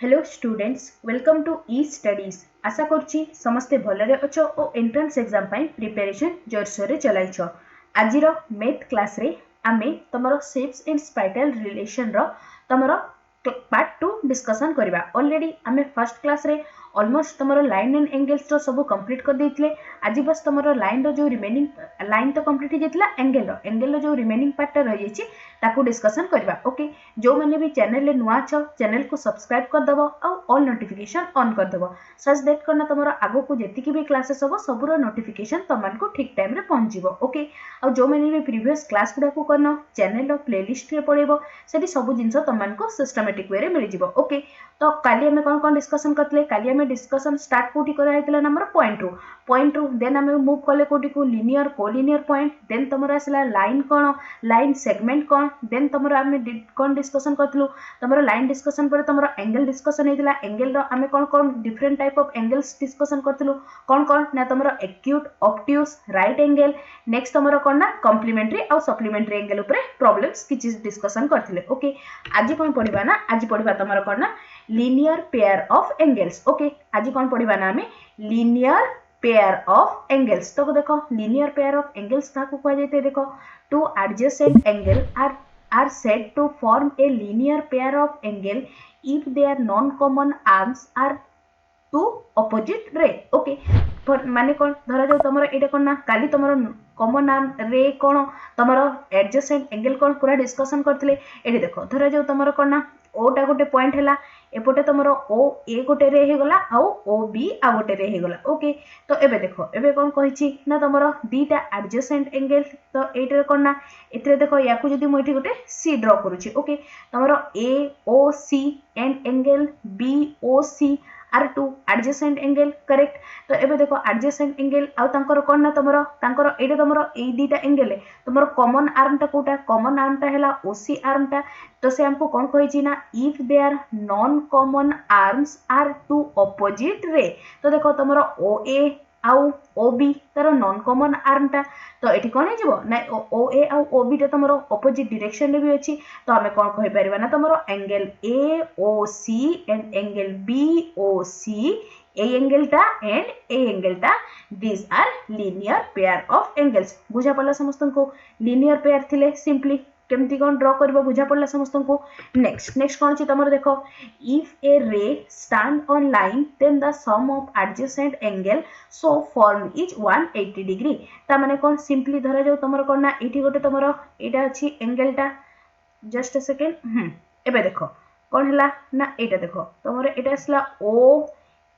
Hello students welcome to E studies आशा करुच्ची समस्ते भलरे अछ और एंट्रेंस एग्जाम प्रिपरेशन जोरसोर चलाइछ। आज मैथ क्लास रे आमे तमरो शेप्स एंड स्पाइटल रिलेशन रो तमरो पार्ट 2 डिस्कशन करबा। ऑलरेडी आमे फर्स्ट क्लास रे ऑलमोस्ट तमरो लाइन एंड एंगल्स रो सब कंप्लीट कर देथिले। आज बस तमरो लाइन रो जो रिमेनिंग लाइन तो कंप्लीट हो जातला, एंगल रो जो रिमेनिंग पार्ट रह जायछि ताकू डिस्कशन करबा। ओके, जो मैंने भी चैनल ले नुआ छ चैनल को सब्सक्राइब कर दबो और ऑल नोटिफिकेशन ऑन कर दबो सच दैट करना तमरो आगो को जेतिकी भी क्लासेस हो सबरो नोटिफिकेशन तमन को ठीक टाइम रे पहुंच जिवो। ओके, और जो मैंने भी प्रीवियस क्लास गुडा को करनो चैनल रो प्लेलिस्ट रे पड़ेबो सेठी सब जिंस तमन को सिस्टमैटिक वे रे मिल जिवो। ओके, तो काली हमें कोन कोन डिस्कशन करतले, काली हमें डिस्कशन स्टार्ट कोठी करा हेतला नंबर पॉइंट रू देन हमें मूव कले कोठी को लीनियर कोलिनियर पॉइंट, देन तमरो आसला लाइन कोन लाइन सेगमेंट कोन, देन तमरो आमे कोन डिस्कशन करतलु तमरो लाइन डिस्कशन पर तमरो एंगल डिस्कशन हेतला। एंगल रो आमे कोन कोन different type of angles discussion करतलु कोन कोन ना तमरो acute obtuse right angle, next तमरो कोन ना कॉम्प्लीमेंटरी और सप्लीमेंटरी एंगल ऊपर प्रॉब्लम्स किछि डिस्कशन करथिले। ओके, आज कोन पढिबा ना, आज पढिबा तमरो कोन ना linear pair of angles. Okay, आज कोन पढिबा ना हमें लीनियर पेयर ऑफ एंगल्स। तो देखो लीनियर पेयर ऑफ एंगल्स काको कह जाते, देखो to adjacent angle are said to form a linear pair of angle if their non-common arms are two opposite ray। Okay, माने कोन धरा जाऊ तमरो एटा कोन ना काली तमरो कॉमन आर्म रे कोन तमरो एडजेसेंट एंगल कोन पूरा डिस्कशन करथिले। एठी देखो धरा जाऊ तमरो कोन ना ओटा गोटे पॉइंट हैला, एपोटे तमरो ओ ए गोटे रे हे गला आ ओ बी आ गोटे रे हे गला। ओके, तो एबे देखो एबे कोन कहिछि ना तमरो दीटा एडजेसेंट एंगल, तो एटा कोन ना एतरे देखो याकू जदी मो एठी गोटे सी ड्रॉ करूछि। ओके, तमरो A O C and angle B O C are two adjacent angle, correct. तो एबे देखो एडजेसेंट एंगल आ तांकर कोन ना तमरो तांकर एटा तमरो ए दीटा एंगल है तमरो कॉमन आर्म टा कोटा, कॉमन आर्म टा हैला ओसी आर्म टा। तो से हमको कोन कहिछि ना if their non common arms are two opposite ray, तो देखो तमरो ओ ए आउ ओ बी तार नॉन कॉमन आर्म टा, तो एठी कोन हे जिवो ना ओ ए आउ ओ बी टा तमरो ऑपोजिट डायरेक्शन रे भी अछि। तो हमें कोन कहि परिबा ना तमरो angle A O C and angle B O C ए एंगल टा एंड ए एंगल टा these are linear pair of angles। बुझा पड़ला समस्त को linear pair थिले सिंपली केमती कोन ड्रॉ करबो बुझा पड़ला समस्त को। नेक्स्ट कोन छी तमरो देखो if a ray stand on line then the sum of adjacent angle so form is 180 degree। ता माने कोन सिंपली धरा जाऊ तमरो कोन ना एठी गोटे तमरो एटा अछि एंगल टा, जस्ट अ सेकंड एबे देखो कोन हला ना एटा देखो तमरो एटा असला ओ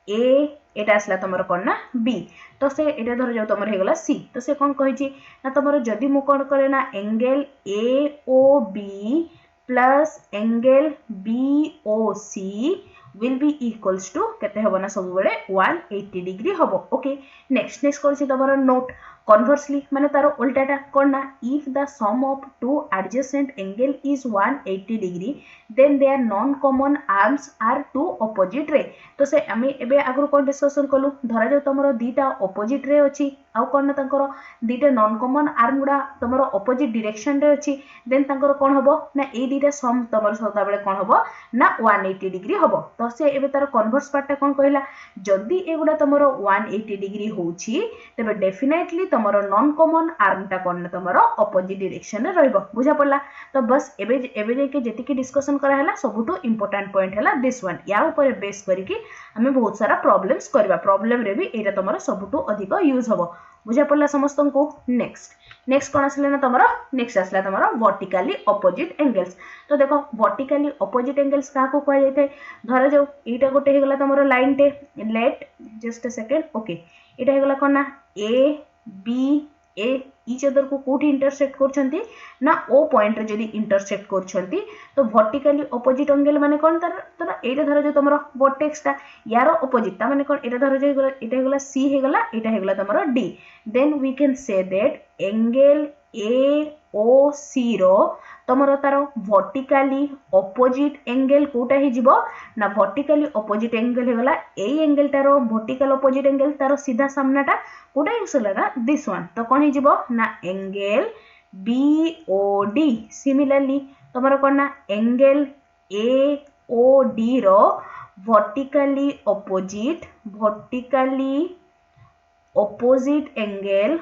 ए एटा असला तमरो कोन ना बी, तो से एटा धर जाऊ तमरो हे गला सी। तो से कोन कहि छी ना तमरो जदी मु कोन करे ना angle A O B plus angle B O C will be equals to केते हबो ना सब बेले 180 डिग्री हबो। ओके, नेक्स्ट करछि तमरो नोट कन्वर्सली माने तारो उल्टाटा कोन ना if the sum of two adjacent angle is 180 degree then their non common arms are two opposite ray। तो से आमे एबे आगु कोन डिस्कशन कलु धरा जो तमरो दीटा ऑपोजिट रे अछि आउ कोन ना तंकर दीटा नॉन कॉमन आर्म गुडा तमरो ऑपोजिट डायरेक्शन रे अछि, देन तंकर कोन हबो ना ए दीटा सम तमरो सदा बेले कोन हबो ना 180 डिग्री हबो। तो से एबे तार कन्वर्स पार्ट कोन कहला जदी एगुडा तमरो 180 डिग्री होछि तबे डेफिनेटली तमरो नॉन कॉमन आर्म टा कोन ना तमरो ऑपोजिट डायरेक्शन रे रहबो। बुझा पड़ला। तो बस एबे के जेतिकी डिस्कशन करा हला सबुटो इंपोर्टेंट पॉइंट हला दिस वन, या ऊपर बेस करिकि हमें बहुत सारा प्रॉब्लम्स करबा, प्रॉब्लम रे भी एटा तमरो सबुटो अधिक यूज हबो। बुझा पड़ला समस्त को। नेक्स्ट कोन आसले ना तमरो नेक्स्ट आसला तमरो वर्टिकली ऑपोजिट एंगल्स। तो देखो वर्टिकली ऑपोजिट एंगल्स का को कह जायते धरा जाऊ एटा गोटे हे गला तमरो लाइन टे, let just a second. Okay, एटा हे गला कोन ना ए बी ए इच अदर को कोठी इंटरसेक्ट करछंती ना ओ पॉइंट रे जदी इंटरसेक्ट करछंती तो वर्टिकली ऑपोजिट एंगल माने कोन तर एटा धरा जो तमरो वर्टेक्स ता यारो ऑपोजिट ता माने कोन एटा धरा जो एटा हे गला सी हे गला एटा हे गला तमरो D, then we can say that angle A O C रो तमरो तारो वर्टिकली ऑपोजिट एंगल कोटा ही जिवो ना वर्टिकली ऑपोजिट एंगल हे गला ए एंगल तारो वर्टिकल ऑपोजिट एंगल तारो सीधा सामनाटा कोटा हिसला ना दिस वन, तो कोन ही जिवो ना angle B O D. Similarly तमरो कोन ना एंगल ए ओ डी रो vertically opposite angle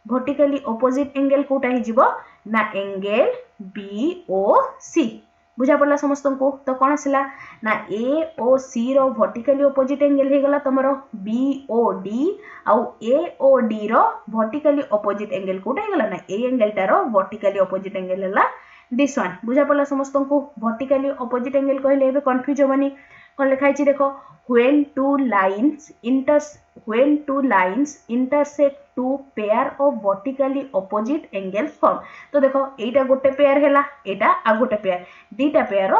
vertically opposite angle कोटा ही जीवो ना एंगल BOC बुझा पड़ला समस्त को तो कौन आसला ना AOC रो वर्टिकली ऑपोजिट एंगल हे गला तमरो BOD आउ AOD रो वर्टिकली ऑपोजिट एंगल कोटा हे गला ना ए एंगल टारो वर्टिकली ऑपोजिट एंगल हला दिस वन बुझा पड़ला समस्त को वर्टिकली ऑपोजिट एंगल कहले एबे कंफ्यूज होबनी कोन लिखा है देखो when two lines intersect two pair of vertically opposite angles form तो देखो एटा गोटे पेयर हैला एटा आ गोटे पेयर दीटा pair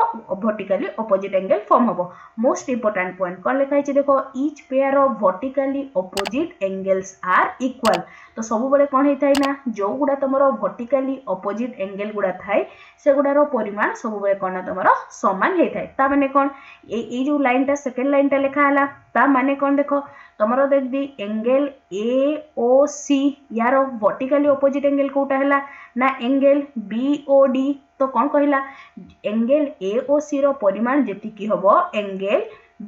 vertically opposite angle form होबो मोस्ट इंपोर्टेंट पॉइंट कोन लिखा है देखो each pair of vertically opposite angles are equal तो सब बळे कोन हेथाय ना जो गुडा तमरो vertically opposite angle गुडा थाय से गुडारो परिमाण सब बळे कोन तमरो समान हेथाय ता माने कोन ए जो लाइन टा सेकंड लाइन टा लिखा हैला ता माने कोन देखो तमरो देख दी एंगल AOC यारो वर्टिकली ऑपोजिट एंगल कोटा हैला ना एंगल BOD तो कोन कहिला एंगल AOC रो परिमाण जेति की होबो एंगल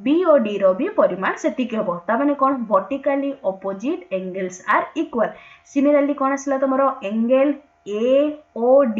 BOD रो भी परिमाण सेति की होबो ता माने कोन vertically opposite angles are equal similarly कोन आसला तमरो angle AOD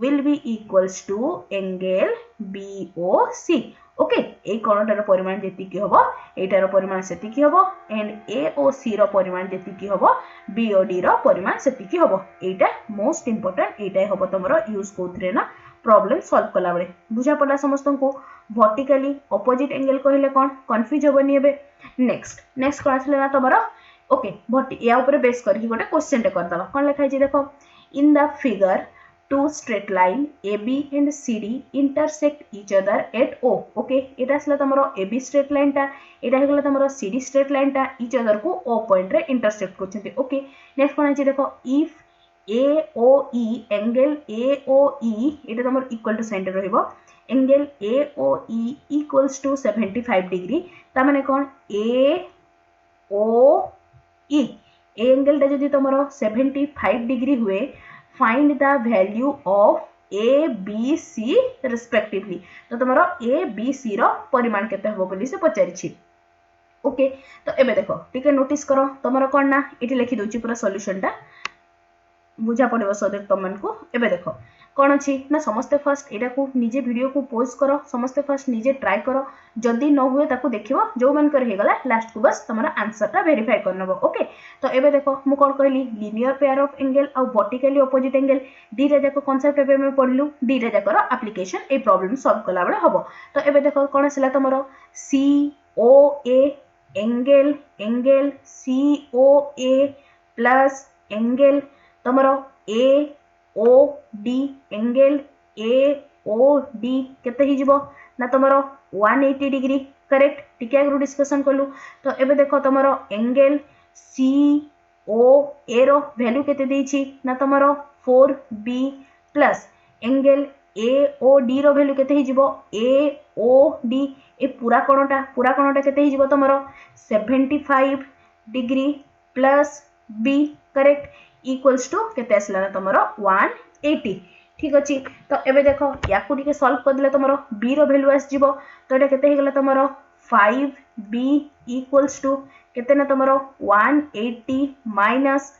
will be equals to angle BOC okay ए कोणटार परिमाण जेति की होबो एटार परिमाण सेति की होबो एंड AOC रो परिमाण जेति की होबो BOD रो परिमाण सेति की होबो एटा मोस्ट इंपोर्टेंट एटा होबो तमरो यूज कोथरे ना प्रॉब्लम सॉल्व कला बेले बुझा पडला समस्त को वर्टिकली ऑपोजिट एंगल कहले कोन कंफ्यूज होबनी एबे नेक्स्ट कोन आसले ना तमरो ओके बट या ऊपर बेस करके गोटे क्वेश्चन टे कर दबा कोन लिखा है देखो in the figure two straight line AB and CD intersect each other at O okay एटा असला तमरो AB straight line टा एटा हेगला तमरो CD straight line टा each other को O point रे intersect करछन्ते ओके नेक्स्ट कोन अछि देखो if AOE angle AOE एटा तमरो इक्वल टू साइन रहइबो angle AOE equals to 75 degree ता माने कोन AOE एंगल टा जदी तमरो 75 डिग्री हुए find the value of A B C respectively तो तमरो A B C रो परिमाण केते होबो बोली से पचारि छी ओके तो एबे देखो ठीक है नोटिस करो तमरो कोन ना एठी लिखि दोची पूरा सॉल्यूशन टा बुझा पड़िबो सो देख तमन को एबे देखो कोन अछि ना समस्त फर्स्ट एटा को निजे वीडियो को पॉज करो समस्त फर्स्ट निजे ट्राई करो जदी न हुए ताको देखिबो जो मन कर हे गला लास्ट को बस तमरा आंसर टा वेरीफाई करनबो ओके तो एबे देखो मु कोन कहली लीनियर पेयर ऑफ एंगल और वर्टिकली ऑपोजिट एंगल दीटा जाको कांसेप्ट एबे में पढलु दीटा जाकर एप्लीकेशन ए प्रॉब्लम सॉल्व कला बळे हबो तो एबे देखो कोन आसला तमरो COA angle COA plus angle तमरो AOD एंगल AOD केते ही जीवो ना तमरो 180 डिग्री करेक्ट टिके आगु डिस्कशन कलु तो एबे देखो तमरो एंगल COA रो वैल्यू केते देछि ना तमरो 4B प्लस एंगल AOD रो वैल्यू केते ही जीवो AOD ए पूरा कोणटा केते ही जीवो तमरो 75 degree plus B correct equals to केते असला ना तमरो 180 ठीक अछि तो एबे देखो याकू टिके सॉल्व कर दिले तमरो b रो वैल्यू आस जिवो तो एटा केते हे गेला तमरो 5b इक्वल्स टू केते ना तमरो 180 minus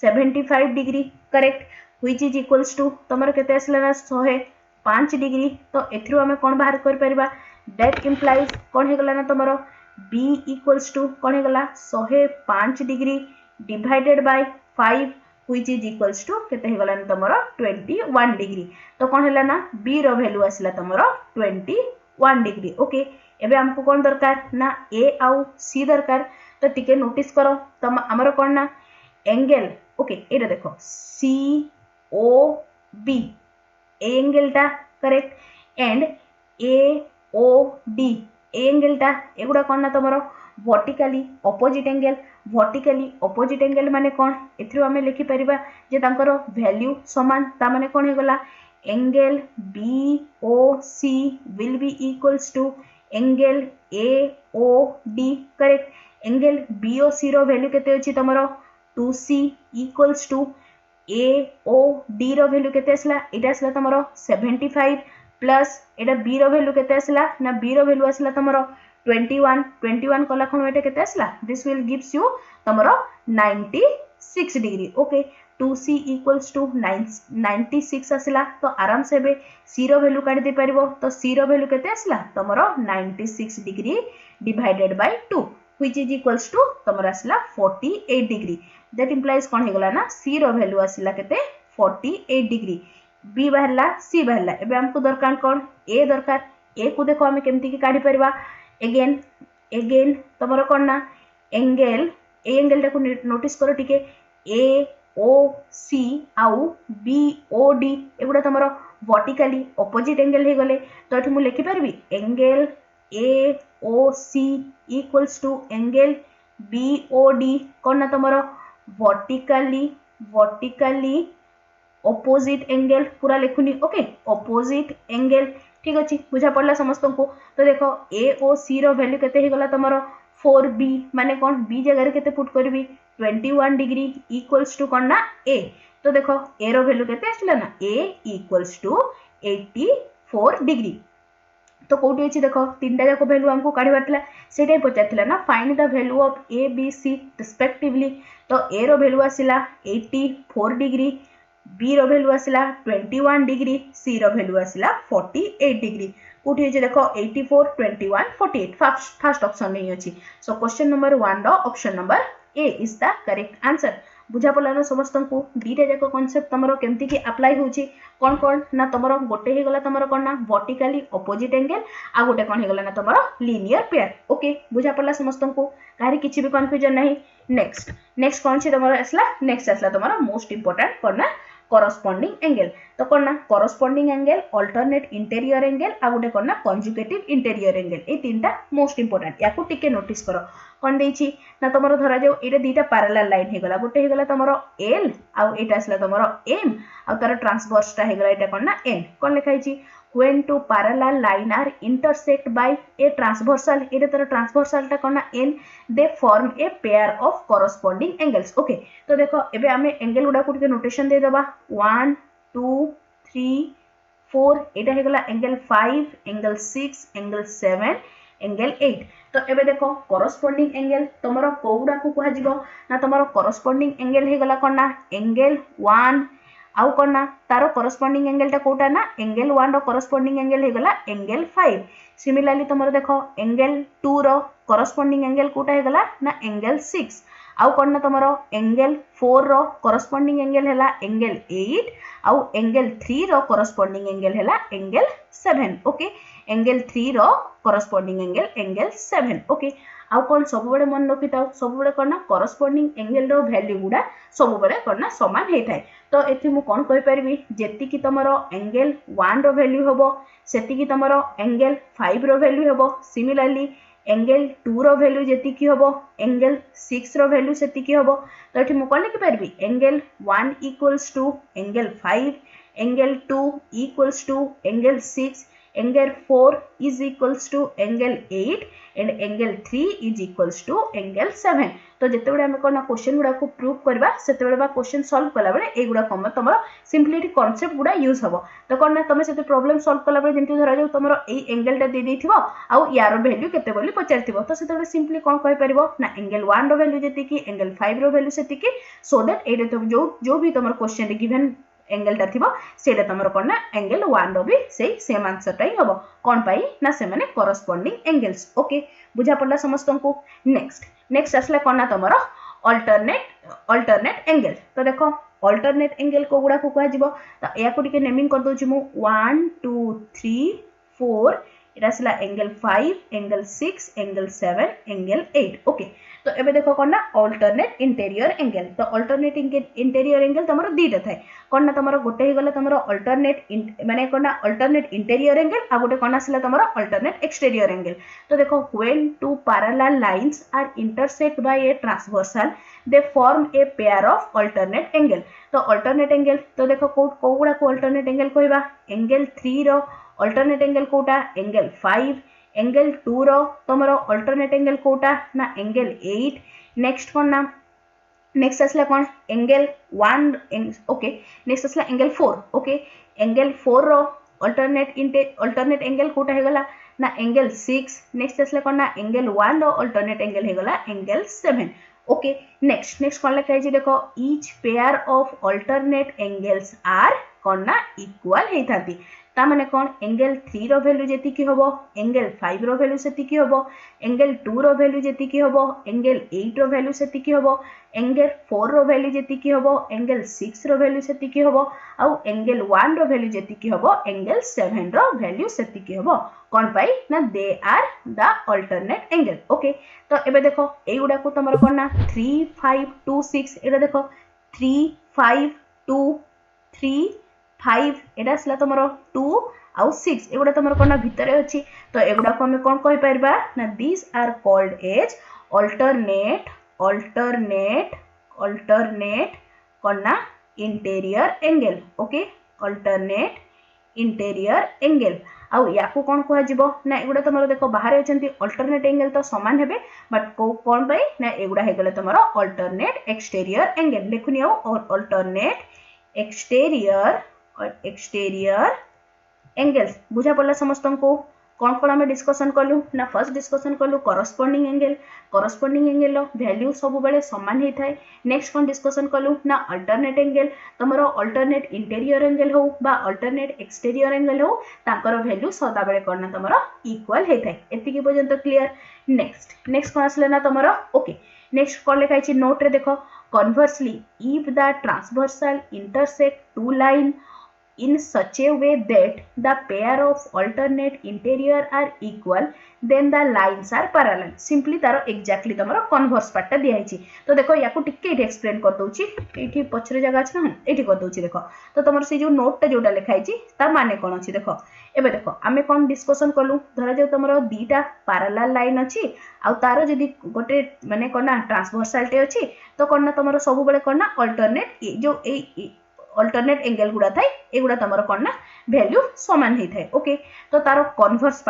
75 degree correct which is equals to तमरो केते असला ना 105 डिग्री तो एथरो हमें कोन बाहर कर परबा दैट इंप्लाइज कोन हे गेला ना तमरो b इक्वल्स टू कोन हे गेला 105 degree divided by 5 which is equals to केते हे गलान तमरो 21 डिग्री तो कोन हैला ना b रो वैल्यू आसला तमरो 21 डिग्री ओके एबे हमको कोन दरकार ना a आउ c दरकार तो टिके नोटिस करो तम हमरो कोन ना एंगल ओके एटा देखो COB एंगल टा करेक्ट एंड AOD एंगल टा एगुडा कोन ना तमरो वर्टिकली ऑपोजिट एंगल माने कोन एथरो हमें लिखि परिबा जे तांकर वैल्यू समान ता माने कोन हे गला angle BOC will be equals to angle AOD correct angle BOC रो वैल्यू केते अछि तमरो 2C equals to AOD रो वैल्यू केते असला एटा असला तमरो 75 प्लस एटा बी रो वैल्यू केते आसला ना बी रो वैल्यू आसला तमरो 21 कला खण एटा केते आसला दिस विल गिव्स यू तमरो 96 degree okay 2c equals to 96 आसला तो आराम से बे c रो वैल्यू काढी दे परिबो तो c रो वैल्यू केते आसला तमरो 96 degree divided by 2 which is equals to तमरो आसला 48 डिग्री that implies कोन हेगला ना c रो वैल्यू आसला केते 48 डिग्री b बाहरला c बाहरला एबे हमको दरकार कोन a दरकार a को देखो हम केमती की काढी परबा अगेन तमरो कोन ना एंगल ए एंगल टा को नोटिस करो ठीक है a o c आउ b o d एगुडा तमरो वर्टिकली ऑपोजिट एंगल हे गले तो एठी मु लिखि परबी angle a o c equals to angle b o d कोन ना तमरो वर्टिकली ऑपोजिट एंगल पूरा लिखुनी ओके ऑपोजिट एंगल ठीक अछि बुझा पड़ला समस्त को तो देखो a o c रो वैल्यू केते हे गला तमरो 4b माने कोन b जगह रे केते पुट करबी 21 डिग्री इक्वल्स टू कोन ना a तो देखो a रो वैल्यू केते आछला ना a इक्वल्स टू 84 डिग्री तो कोठी अछि देखो तीनटा जाको वैल्यू हमको काढिबातला सेटाई पचारथिला ना find the value of a b c respectively तो a रो वैल्यू आसिला 84 डिग्री b रो वैल्यू आसिला 21 डिग्री c रो वैल्यू आसिला 48 डिग्री कोठी अछि देखो 84 21 48 फर्स्ट ऑप्शन नहीं अछि सो क्वेश्चन नंबर 1 रो option number A is the correct answer बुझा पड़ला समस्त को दीटा जाक कांसेप्ट तमरो केमती की अप्लाई होची कोन ना तमरो गोटे हे गला तमरो कोन ना वर्टिकली ऑपोजिट एंगल आ गोटे कोन हे गला ना तमरो लीनियर पेयर ओके बुझा पड़ला समस्त को काहे किछि भी कंफ्यूजन नहीं नेक्स्ट कोन छी तमरो असला तमरो मोस्ट इंपोर्टेंट कोन ना corresponding angle तो कोन ना corresponding angle alternate interior angle आ गोटे कोन ना conjugative interior angle ए तीनटा मोस्ट इंपोर्टेंट याको टिके नोटिस करो कोन देछि ना तमरो धरा जाऊ एटा दीटा पैरेलल लाइन हे गला गोटे हे गला तमरो l आ एटा असला तमरो m आ तार ट्रांसवर्स टा हे गला एटा कोन ना n कोन लिखाइ छी when two parallel line are intersect by a transversal एटा तार ट्रांसवर्सल टा कोन ना n they form a pair of corresponding angles okay तो देखो एबे हमें एंगल गुडा को टिके नोटेशन दे दबा 1 2 3 4 एटा हे गला एंगल 5 एंगल 6 एंगल 7 एंगल 8 तो एबे देखो corresponding angle तमरो कोउडा को कहा जिवो ना तमरो corresponding angle हे गला कोन ना एंगल 1 आउ कोन ना तारो corresponding angle टा कोटा ना एंगल 1 रो corresponding angle हे गला एंगल 5 सिमिलरली तमरो देखो एंगल 2 रो corresponding angle कोटा हे गला ना एंगल 6 आउ कोन ना तमरो एंगल 4 रो corresponding angle हैला एंगल 8 आउ एंगल 3 रो corresponding angle हैला एंगल 7 ओके एंगल 3 रो corresponding angle एंगल 7 ओके आउ कोन सब बडे मन रखिताउ सब बडे कोन ना corresponding angle रो वैल्यू गुडा सब बडे कोन ना समान हे थाए तो एथि मु कोन कहि परबी जेति की तमरो एंगल 1 रो वैल्यू हबो सेति की तमरो एंगल 5 रो वैल्यू हबो सिमिलरली एंगल 2 रो वैल्यू जेति की हबो एंगल 6 रो वैल्यू सेति की हबो तो एथि मु कोन लिखि परबी angle 1 equals to angle 5 angle 2 equals to angle 6 angle 4 is equals to angle 8 and angle 3 is equals to angle 7 तो जते बडे हम कोना क्वेश्चन गुडा को प्रूव करबा सेते बडे बा क्वेश्चन सॉल्व कला बडे ए गुडा कम तमरो सिंपलिटी कांसेप्ट गुडा यूज हबो तो कोना तमे सेते प्रॉब्लम सॉल्व कला बडे जेंति धरा जाऊ तमरो ए एंगल टा दे देथिबो आ यार वैल्यू केते बोली पचारथिबो तो सेते बडे सिंपली कोन कहि परिबो ना एंगल 1 रो वैल्यू जेति की एंगल 5 रो वैल्यू सेति की सो दैट एडे तो जो भी तमरो क्वेश्चन रे गिवन एंगल टा थिबो सेटा तमरो कोन ना एंगल 1 रो भी सेही सेम आंसर टाई हबो कोन पाई ना से माने corresponding angles ओके बुझा पड़ला समस्त को नेक्स्ट असला कोन ना तमरो अल्टरनेट एंगल तो देखो अल्टरनेट एंगल को गुडा को कह जिवो तो या को टिके नेमिंग कर दोछि मु 1 2 3 4 एटा असला angle 5 angle 6 angle 7 angle 8 okay तो एबे देखो कोन ना अल्टरनेट इंटीरियर एंगल तो अल्टरनेट इंटीरियर एंगल तमरो दीटा थाए कोन ना तमरो गोटे हे गला तमरो अल्टरनेट माने कोन ना अल्टरनेट इंटीरियर एंगल आ गोटे कोन आसला तमरो अल्टरनेट एक्सटीरियर एंगल तो देखो when two parallel lines are intersect by a transversal they form a pair of alternate angle तो अल्टरनेट एंगल तो देखो कोगुडा को अल्टरनेट एंगल कहबा एंगल 3 रो अल्टरनेट एंगल कोटा एंगल 5 एंगल 2 रो तमरो अल्टरनेट एंगल कोटा ना एंगल 8 नेक्स्ट कोन ना नेक्स्ट असला कोन एंगल 1 ओके नेक्स्ट असला एंगल 4 ओके एंगल 4 रो अल्टरनेट एंगल कोटा हे गला ना एंगल 6 नेक्स्ट आसले कोन ना एंगल 1 रो अल्टरनेट एंगल हे गला एंगल 7 ओके नेक्स्ट कोन लिखा है देखो each pair of alternate angles are कोन ना इक्वल हे थाती ता माने कोन एंगल 3 रो वैल्यू जेति की होबो एंगल 5 रो वैल्यू सेति की होबो एंगल 2 रो वैल्यू जेति की होबो एंगल 8 रो वैल्यू सेति की होबो एंगल 4 रो वैल्यू जेति की होबो एंगल 6 रो वैल्यू सेति की होबो आ एंगल 1 रो वैल्यू जेति की होबो एंगल 7 रो वैल्यू सेति की होबो कोन पाई ना they are the alternate angle okay तो एबे देखो ए गुडा को तमरो कोन ना 3 5 2 6 एटा देखो 3 5 2 3 5 एटा असला तमरो 2 आउ 6 एगुडा तमरो कोन भितरे अछि तो एगुडा को हम कोन कहि परबा ना this are called as alternate कोन ना interior angle okay alternate interior angle आउ याकू कोन कह जिवो ना एगुडा तमरो देखो बाहर अछंती अल्टरनेट एंगल तो समान हेबे बट को कोन पई ना एगुडा हे गेले तमरो अल्टरनेट एक्सटीरियर एंगल लिखुनी हो अल्टरनेट एक्सटीरियर एंगल्स बुझा पड़ला समस्त को कौन आम डिस्कसन कलु ना फर्स्ट डिस्कसन कलु करस्पोंडिंग एंगल रो वैल्यू सब बेले समान ही थाए नेक्स्ट कौन डिस्कसन कलु ना अल्टरनेट एंगल तमरो अल्टरनेट इंटीरियर एंगल हो बा अल्टरनेट एक्सटीरियर एंगल हो ताकर वैल्यू सदा बेले करना तमरो इक्वल हे थाए एतिकी पर्यंत क्लियर नेक्स्ट कौन आसले ना तमरो ओके नेक्स्ट कौन लिखा है नोट रे देखो conversely if the transversal intersect two line in such a way that the pair of alternate interior are equal then the lines are parallel simply taro exactly तमरो converse part टा दिया है तो देखो याकू टिके इट एक्सप्लेन कर दोची एठी पछरे जगह छ ना एठी कर दोची देखो तो तमरो से जो नोट टा जोटा लिखा है ता माने कोन अछि देखो एबे देखो आमे कोन डिस्कशन कलु धरा जे तमरो दीटा पैरेलल लाइन अछि आ तारो जदी गोटे माने कोना ट्रांसवर्सल टे अछि तो कोन ना तमरो सब बेले कोन ना अल्टरनेट जो ए अल्टरनेट एंगल गुडा थाए एगुडा तमरो कोन ना वैल्यू समान ही थाए ओके तो तारो कन्वर्स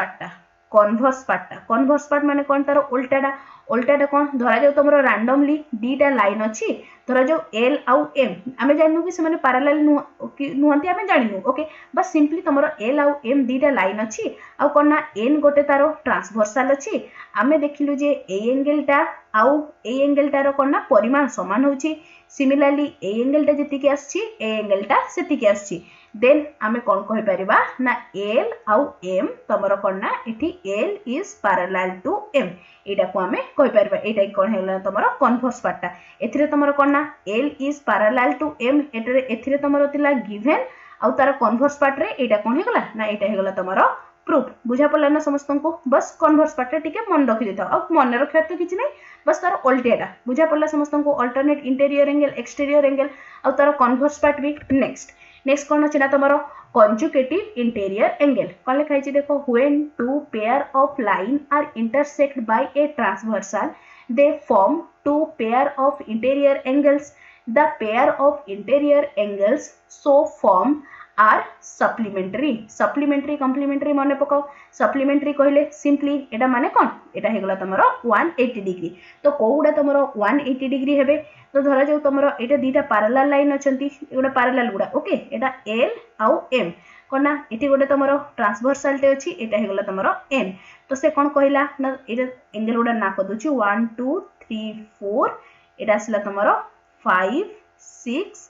पार्ट माने कोन तारो उल्टाटा कोन धरा जाऊ तमरो रैंडमली दीटा लाइन अछि धरा जाऊ एल आउ एम आमे जाननु कि से माने पैरेलल नुहंती आमे जानिनु ओके बस सिंपली तमरो एल आउ एम दीटा लाइन अछि आउ कोन ना एन गोटे तारो ट्रांसवर्सल अछि आमे देखिलु जे ए एंगल टा रो कोन ना परिमाण समान होछि सिमिलरली ए एंगल टा जति के आछि ए एंगल टा सेति के आछि देन आमे कोन कहि परिबा ना एल आउ एम तमरो कोन ना एठी L is parallel to M एटा को आमे कहि परिबा एटा कोन हेला तमरो कन्वर्स पार्ट एथिरे तमरो कोन ना L is parallel to M एथिरे तमरो तिला गिवन आउ तार कन्वर्स पार्ट रे एटा कोन हेगला ना एटा हेगला तमरो प्रूफ बुझा पड़ला ना समस्त को बस कन्वर्स पार्ट टिके मन रखि देता अब मन रखिया तो किछ नै बस तार उल्टेटा बुझा पड़ला समस्त को alternate interior angle exterior angle आ तार कन्वर्स पार्ट भी नेक्स्ट कोन अछि ना तमरो कंजुगेटिव इंटीरियर एंगल कोन लिखा है देखो when two pair of line are intersect by a transversal they form two pair of interior angles the pair of interior angles so form are supplementary complementary माने पकाओ सप्लीमेंटरी कहले simply एटा माने कोन एटा हेगला तमरो 180 degree तो कोउडा तमरो 180 degree हेबे तो धरा जाऊ तमरो एटा दीटा parallel line अछंती एगुडा पैरेलल गुडा ओके एटा एल आउ एम कोना एठी गोटे तमरो ट्रांसवर्सल टे अछि एटा हेगला तमरो एन तो से कोन कहिला ना एटा एंगल गुडा ना क दोची 1 2 3 4 एटा असला तमरो 5 6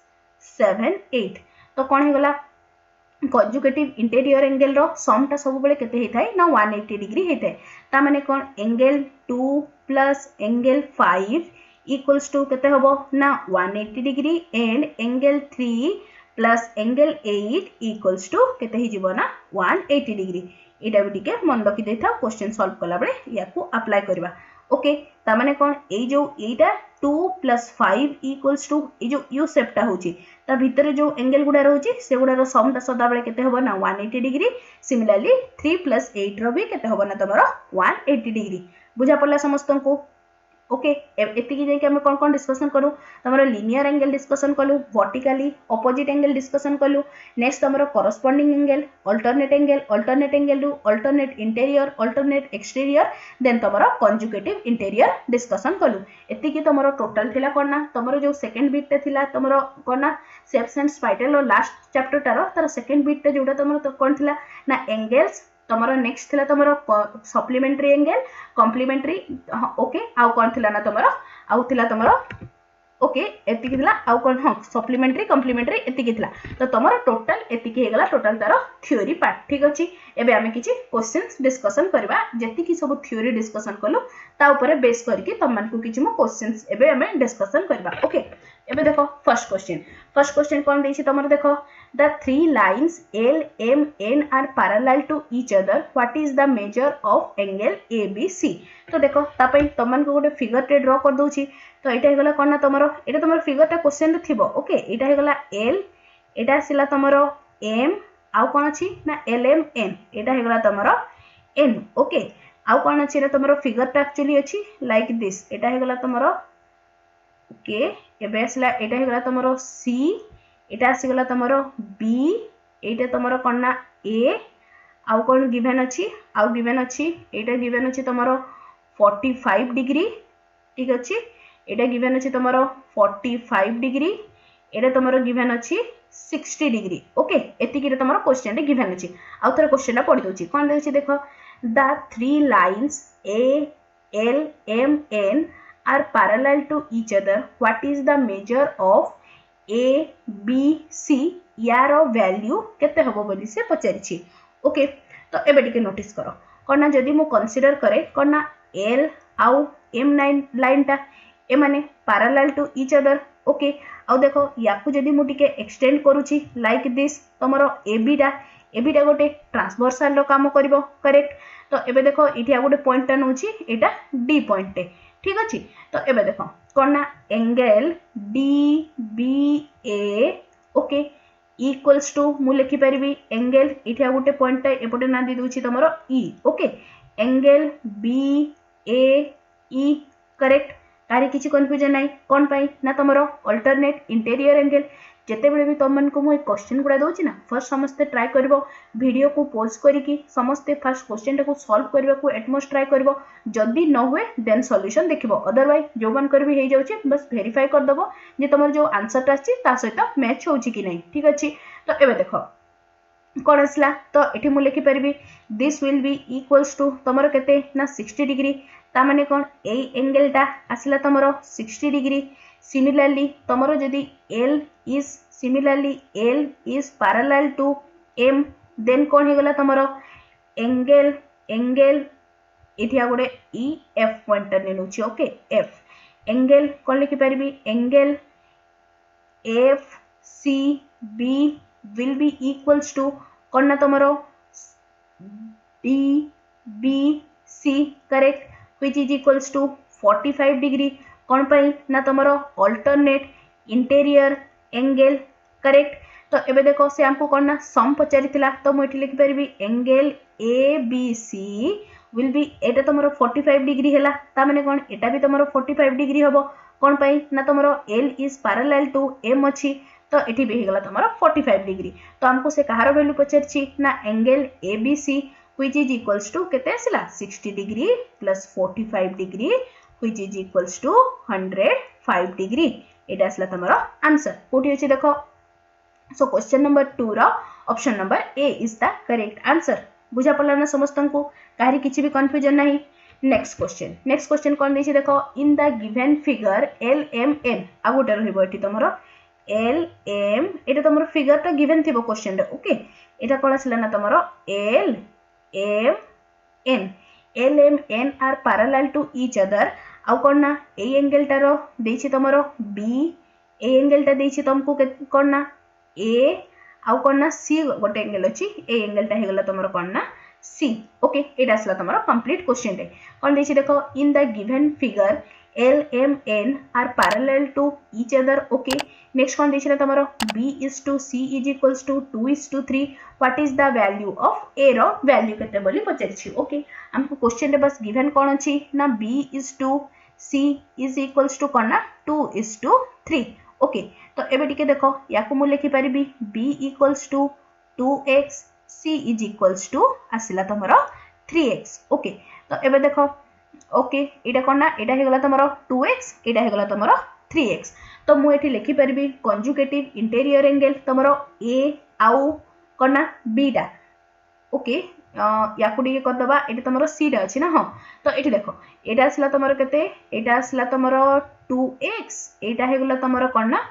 7 8 तो कोन हेगला कंजुगेटिव इंटीरियर एंगल रो सम टा सब बेले केते हेथाय ना 180 डिग्री हेथाय ता माने कोन angle 2 plus angle 5 equals to केते होबो ना 180 degree and angle 3 plus angle 8 equals to केते हि जीवो ना 180 डिग्री एटा भी टिके मन रखि देथा क्वेश्चन सॉल्व कला बेले याकू अप्लाई करबा ओके ता माने कोन ए जो एटा 2 प्लस 5 इक्वल्स टू ए जो यू शेपटा होची ता भीतर जो एंगल गुडा रहउची से गुडा रो सम ता सदा बेले केते होबो ना 180 डिग्री सिमिलरली 3 प्लस 8 रो भी केते होबो ना तमरो 180 डिग्री बुझा पड़ला समस्त को ओके एतिकी जाइए आम कौन कौन डिस्कसन करूँ तुम लिनियर एंगल डिस्कसन कलु वर्टिकाली अपोजिट एंगल डिस्कसन कलु नेक्स्ट तुम करस्पॉन्डिंग एंगल अल्टरनेट एंगल रु alternate interior alternate exterior then तुम कंजुगेटिव इंटेरियर डिस्कसन कलु एतिकी तुम टोटाल थिला करना तुम जो सेकेंड बिट थिला तुम करना shapes and spiral last chapter तार सेकेंड बिट जोटा तुम कौन थिला ना एंगल्स तुम नेक्स्ट थिला तुम सप्लीमेंटरी एंगल कॉम्प्लीमेंटरी ओके आउ कौन थिला ना तुम आउ थिला तुम ओके एतिकी थिला आउ कौन हाँ सप्लीमेंटरी कॉम्प्लीमेंटरी एतिकी थिला तो तुम टोटाल एतिकी हेगला टोटाल तार थ्योरी पार्ट ठीक अछि एबे आमे किछि क्वेश्चंस डिस्कशन करबा जेतिकी सब थ्योरी डिस्कशन कलु ता ऊपर बेस करके तुम मानकु किछि मो क्वेश्चंस एबे आमे डिस्कशन करबा ओके एबे देखो फर्स्ट क्वेश्चन कौन देछि तुमर देखो the three lines L M N are parallel to each other what is the measure of angle ABC तो देखो तापई तुमन को गोटे फिगर टे ड्रा कर दोछि तो एटा हेगला कोन ना तुमरो एटा तुमर फिगर टा क्वेश्चन रे थिबो ओके एटा हेगला L एटा सिला तुमरो M आउ कोन अछि ना L M N एटा हेगला तुमरो N ओके आउ कोन अछि रे तुमरो फिगर टा एक्चुअली अछि लाइक दिस एटा हेगला तुमरो ओके एबे आसला एटा हेगला तुमरो C एटा आसीगला तुमरो B एटा तुमरो कोन ना A आउ कोन गिवन अछि आउ गिवन अछि एटा गिवन अछि तुमरो 45 डिग्री ठीक अछि एटा गिवन अछि तुमरो 45 डिग्री एटा तुमरो गिवन अछि 60 डिग्री ओके एतिकी रे तुमरो क्वेश्चन रे गिवन अछि आउ थोर क्वेश्चन ला पढि दोछि कोन देछि देखो the three lines A L M N are parallel to each other what is the measure of A B C यार वैल्यू केते हबो बोली से पचारिछि ओके तो एबे टिके नोटिस करो कोना जदी मु कंसीडर करे कोना L आउ M9 लाइन टा ए माने parallel to each other okay आउ देखो याकू जदी मु टिके एक्सटेंड करूछि लाइक दिस तमरो AB टा गोटे ट्रांसवर्सल रो काम करबो करेक्ट तो एबे देखो इठी गोटे पॉइंट टा नउछि एटा D पॉइंट टे ठीक अछि तो एबे देखो कोना angle DBA okay equals to मु लिखि परिबी एंगल इठा गोटे पॉइंट टा एपटे ना दी दोछि तमरो E okay angle BAE correct तारी किछि कंफ्यूजन नाही कोन पई ना तमरो अल्टरनेट इंटीरियर एंगल जेते बेले भी तमन को मु क्वेश्चन गुडा दोछि ना फर्स्ट समस्ते ट्राई करबो वीडियो को पॉज करिकि समस्ते फर्स्ट क्वेश्चन को सॉल्व करबा को एटमोस्ट ट्राई करबो जदी न हुए देन सॉल्यूशन देखिबो अदरवाइज जो वन करबी हे जाउछि बस वेरीफाई कर दबो जे तमर जो आंसर आछि ता सहित मैच होउछि कि नहीं ठीक अछि तो एबे देखो कोन असला तो एठी मु लिखि परबी this will be equals to तमरो केते ना 60 डिग्री ता माने कोन ए एंगल टा असला तमरो 60 डिग्री सिमिलरली तमरो जदी L is parallel to M then कोन हे गला तमरो एंगल इथिया गोटे EF पॉइंटर ने नुछि ओके F एंगल कोन लिखि परबी angle FCB will be equals to कोन ना तमरो DBC correct which is equals to 45 degree कोन पई ना तमरो अल्टरनेट इंटीरियर एंगल करेक्ट तो एबे देखो से हमको कोन ना सम पचारिथिला तो मु एठी लिखि परबी angle ABC will be Etah तमरो 45 degree हैला ता माने कोन एटा भी तमरो 45 डिग्री हबो कोन पई ना तमरो L is parallel to M अछि तो एठी भी हेगला तमरो 45 डिग्री तो हमको से कहार वैल्यू पचारछि ना angle ABC which is equals to केते आसिला 60 degree plus 45 degree which is equals to 105 degree एटा आसला तमरो आंसर कोठी अछि देखो सो क्वेश्चन नंबर 2 रो option number A is the correct answer बुझा पड़ला ना समस्तन को काहे किछि भी कंफ्यूजन नाही नेक्स्ट क्वेश्चन कोन देछि देखो in the given figure LMN आ गोटे रहइबो एठी तमरो LM एटा तमरो फिगर तो गिवन थिबो क्वेश्चन रे ओके एटा कोन आसला ना तमरो LMN are parallel to each other आउ कोन ना ए एंगल टारो देछि तमरो B ए एंगल टा देछि तुमको कोन ना A आउ कोन ना C गोटे एंगल अछि ए एंगल टा हेगला तमरो कोन ना C ओके एटा असला तमरो कंप्लीट क्वेश्चन रे कोन देछि देखो in the given figure LMN are parallel to each other okay next कोन देछि ना तमरो B is to C is equals to 2 is to 3 what is the value of A रो वैल्यू केते बोली पचारछि ओके हमको क्वेश्चन रे बस गिवन कोन अछि ना B is to C is equals to कौन ना 2:3 ओके तो एबे टिके देखो या को मु लिखि परिबी B equals to 2x C is equals to आसिला तमरो 3x ओके तो एबे देखो ओके एटा कौन ना एटा हे गला तमरो 2x एटा हे गला तमरो 3x तो मु एठी लिखि परिबी कंजुगेटिव इंटीरियर एंगल तमरो A आउ कौन ना B टा ओके या को टिके कर दबा एटा तमरो C टा अछि ना हां तो एठी देखो एटा आसला तमरो केते एटा आसला तमरो 2x एटा हे गला तमरो कौन ना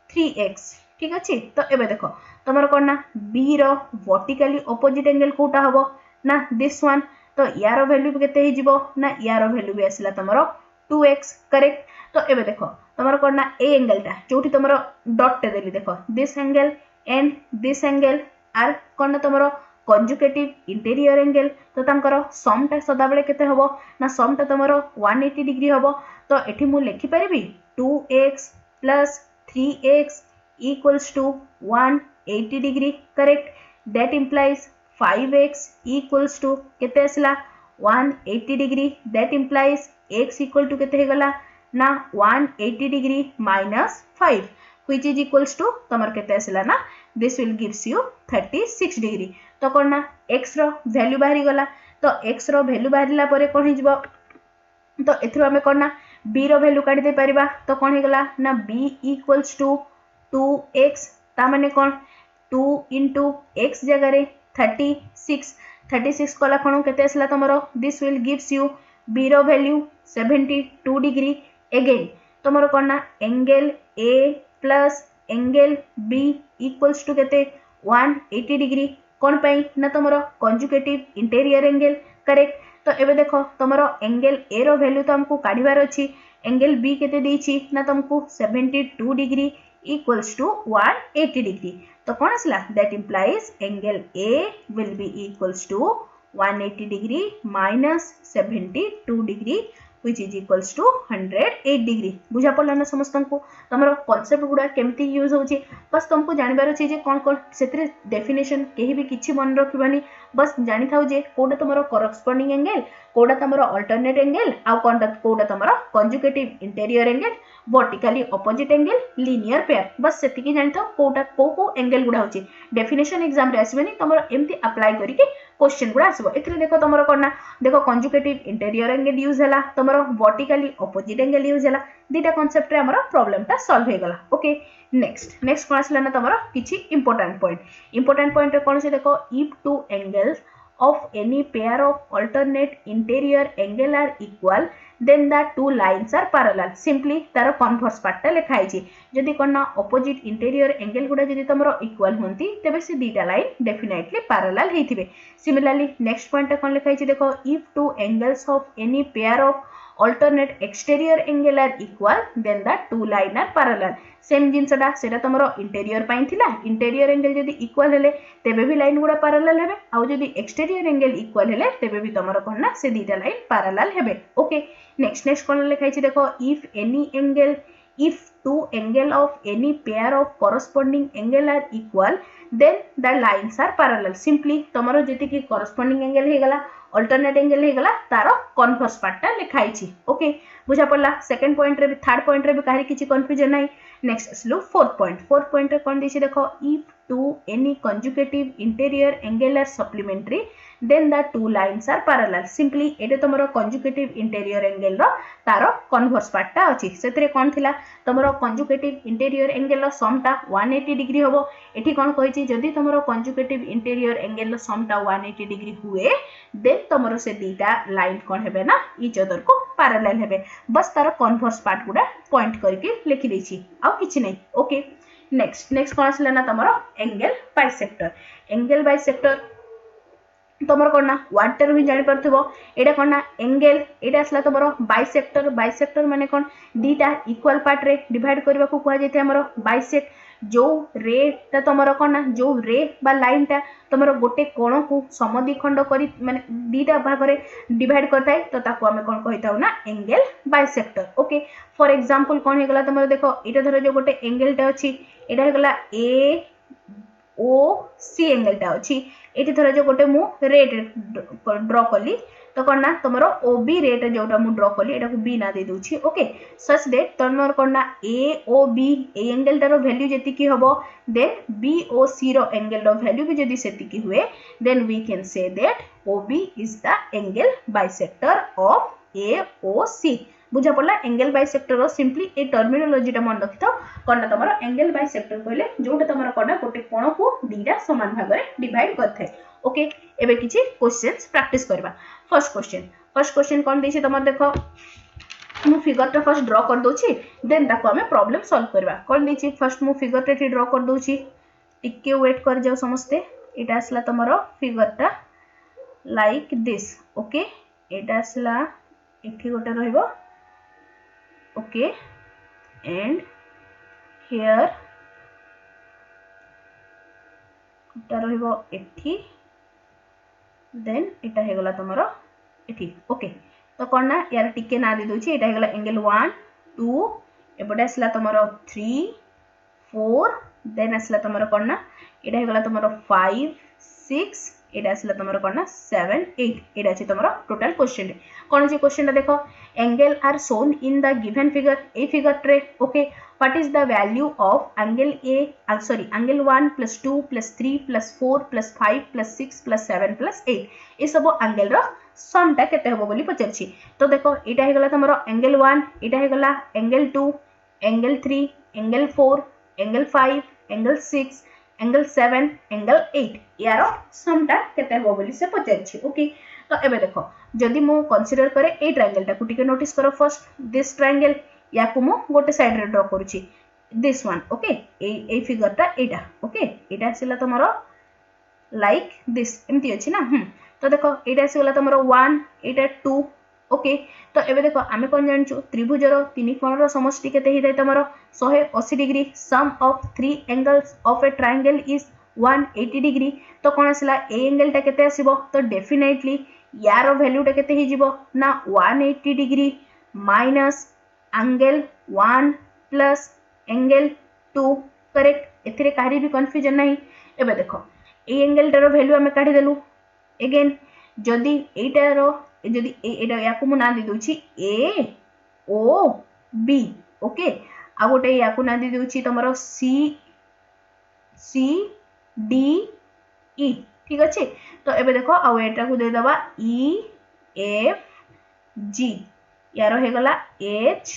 3x ठीक अछि तो एबे देखो तमरो कौन ना B रो वर्टिकली ऑपोजिट एंगल कोटा हबो ना दिस वन तो यार वैल्यू भी केते हिजिबो ना यार वैल्यू भी आसला तमरो 2x करेक्ट तो एबे देखो तमरो कौन ना ए एंगल टा जोठी तमरो डॉट टे देली देखो this angle and this angle are कौन ना तमरो कंजुगेटिव इंटीरियर एंगल तो तांकर सम टा सदा बेले केते हबो ना सम टा तमरो 180 डिग्री हबो तो एठी मु लिखि परिबी 2x plus 3x equals to 180 degree correct that implies 5x equals to केते असला 180 degree that implies x equal to केते हे गला ना 180 degree minus 5 which is equals to तमर केते असला ना this will gives you 36 degree तो कोन ना x रो वैल्यू बाहरी गला तो x रो वैल्यू बाहरिला परे कोन हिजबो तो एथरो हमें कोन ना b रो वैल्यू काढी दे परिबा तो कोन हे गला ना b इक्वल्स टू 2x ता माने कोन 2 into x जगह रे 36 कला कोन केते असला तमरो this will gives you b रो वैल्यू 72 डिग्री अगेन तमरो कोन ना angle a plus angle b equals to केते 180 डिग्री कोन पई ना तमरो कंजुगेटिव इंटीरियर एंगल करेक्ट तो एबे देखो तमरो एंगल ए रो वैल्यू तो हमको काढिबार अछि एंगल बी केते देछि ना तुमको 72 डिग्री इक्वल्स टू 180 डिग्री तो कौन आसला that implies angle A will be equals to 180 degree minus 72 degree which is equals to 108 degree बुझा पड़ला ना समस्तन को तमरो कांसेप्ट गुडा केमती यूज होची बस तुमको जानिबार अछि जे कोन कोन सेतरे डेफिनेशन केही भी किछि मन रखिबानी बस जानि थाउ जे कोडा तमरो करेस्पोंडिंग एंगल कोडा तमरो अल्टरनेट एंगल आ कोडा तमरो conjugative interior angle vertically opposite angle linear pair बस सेति की जानि थाउ कोडा को एंगल गुडा होची डेफिनेशन एग्जाम रे आसीबनी तमरो एमती अप्लाई करी के क्वेश्चन गुडा आसीबो एथरे देखो तमरो कोना देखो कंजुगेटिव इंटीरियर एंगल यूज हला तमरो वर्टिकली ऑपोजिट एंगल यूज हला दीटा कांसेप्ट रे हमरो प्रॉब्लम ता सॉल्व हे गला ओके नेक्स्ट कोन आसला ना तमरो किछि इंपोर्टेंट पॉइंट रे कोन से देखो if two angles of any pair of alternate interior angle are equal then the two lines are parallel simply तार converse part ता लिखाई छी जदी कोना opposite interior angle गुडा जदी तमरो equal होंती तबे से दीटा लाइन definitely parallel हेथिबे similarly next point कोन लिखाई छी देखो if two angles of any pair of alternate exterior angle are equal then the two line are parallel same जिनसडा सेटा तमरो इंटीरियर पाइन थिला इंटीरियर एंगल जदी इक्वल हेले तेबे भी लाइन गुडा पैरेलल हेबे आ जदी एक्सटीरियर एंगल इक्वल हेले तेबे भी तमरो कोन ना से दीटा लाइन पैरेलल हेबे ओके नेक्स्ट कोन लिखाई छी देखो if two angle of any pair of corresponding angle are equal then the lines are parallel simply तमरो जति की corresponding angle हे गला अल्टरनेट एंगल हे गला तारो कन्वर्स पार्ट ता लिखाई छी ओके बुझा पड़ला सेकंड पॉइंट रे भी थर्ड पॉइंट रे भी काहे किछि कंफ्यूजन नाही नेक्स्ट असलो फोर्थ पॉइंट रे कोन दिछि देखो if two any conjugative interior angle are supplementary then the two lines are parallel simply एटे तमरो कंजुगेटिव इंटीरियर एंगल रो तारो कन्वर्स पार्ट ता अछि सेतरे कोन थिला तमरो कंजुगेटिव इंटीरियर एंगल रो सम ता 180 डिग्री होबो एठी कोन कहिछि जदी तमरो कंजुगेटिव इंटीरियर एंगल रो सम ता 180 डिग्री हुए देन तमरो से दीटा लाइन कोन हेबे ना ईच अदर को पैरेलल हेबे बस तारो कन्वर्स पार्ट गुडा पॉइंट करके लिखि दैछि आ किछि नै ओके नेक्स्ट कोन आसला ना तमरो एंगल बाइसेक्टर तमर कोन ना वाटर भी जानि परथबो एडा कोन ना एंगल एडा असला तमरो बाइसेक्टर माने कोन दीटा इक्वल पार्ट रे डिवाइड करबा को कहै जेते हमरो बाइसेक्ट जो रे ता तमरो कोन ना जो रे बा लाइन ता तमरो गोटे कोण को समद्विखंड करी माने दीटा भाग रे डिवाइड करताय तो ताको हमें कोन कहिताउ ना angle bisector okay for example कोन हे गला तमरो देखो एटा धरो जो गोटे एंगल ता अछि एटा हे गला ए ओ सी एंगल ता अछि एटी थरा जो गोटे मु रेड ड्रॉ कली तो कौन ना तुम OB रेट जोटा मु ड्रॉ कली एटा को B ना दे दूची ओके सच दैट तुम कौन ना AOB ए एंगल टार वैल्यू जेति की हबो देन BOC रो एंगल रो वैल्यू भी जदी सेति की हुए then we can say that OB is the angle bisector of AOC बुझा पड़ला angle bisector simply a terminology टा मन रखितो कोन तुम एंगल बाइसेक्टर कहले जोटा तुम कोन गोटे कोण को दीटा समान भाग में डिवाइड करथे ओके एबे किछि क्वेश्चंस प्रैक्टिस करबा फर्स्ट क्वेश्चन कोन देछि तुम देखो मु फिगर टा फर्स्ट ड्रॉ कर दोछि देन ताको हमें प्रॉब्लम सॉल्व करबा कोन देछि फर्स्ट मु फिगर टा ड्रॉ कर दोछि टिके वेट कर जाओ समस्ते एटा असला तुमरो फिगर टा लाइक दिस ओके एटा असला एठी गोटे रहइबो ओके एंड हियर एटा रहइबो एठी देन एटा हे गला तुमरो एठी ओके तो कौन ना यार टिके ना दे दूची एटा हे गला एंगल 1 2 एबडे असला तुमरो 3 4 देन असला तुमरो कौन ना एटा हे गला तुमरो 5 6 एटा असला तुमरो कौन ना 7 8 एटा अछि तुमरो टोटल क्वेश्चन कोन अछि क्वेश्चन देखो angle are shown in the given figure a figure ट्रे okay what is the value of angle A angle 1 + 2 + 3 + 4 + 5 + 6 + 7 + 8 ए सब एंगल रो सम टा केते होबो बोली पचरछि तो देखो एटा हे गला तमरो एंगल 1 एटा हे गला angle 2 angle 3 angle 4 angle 5 angle 6 angle 7 angle 8 यारो सम टा केते होबो बोली से पचरछि ओके तो एबे देखो जदि मु कंसीडर करे ए ट्रायंगल टा कुटिके नोटिस करो फर्स्ट दिस ट्रायंगल या को मु गोटे साइड रे ड्रॉ करूछि दिस वन ओके ए फिगर टा एटा ओके एटा आसीला तमरो लाइक दिस एमती अछि ना तो देखो एटा आसीगला तमरो 1 एटा 2 ओके तो एबे देखो आमे कोन जानछु त्रिभुजर तीन कोणर समष्टि केते हिदै तमरो 180 degree sum of 3 angles of a triangle is 180 degree तो कोन आसीला ए एंगल टा केते आसीबो तो डेफिनेटली यार वैल्यू टा केते हिजिबो ना 180 degree minus angle 1 plus angle 2 correct एथिरे काहे भी कंफ्यूजन नाही एबे देखो ए एंगल टार वैल्यू हमें काढी देलु अगेन जदि एटारो जदि एटा याकु मु ना दे दोछि ए ओ बी ओके आ गोटे याकु ना दे दोछि तमरो सी सी डी ई ठीक अछि तो एबे देखो आ एटा को दे दबा ई एफ जी यारो हे गला एच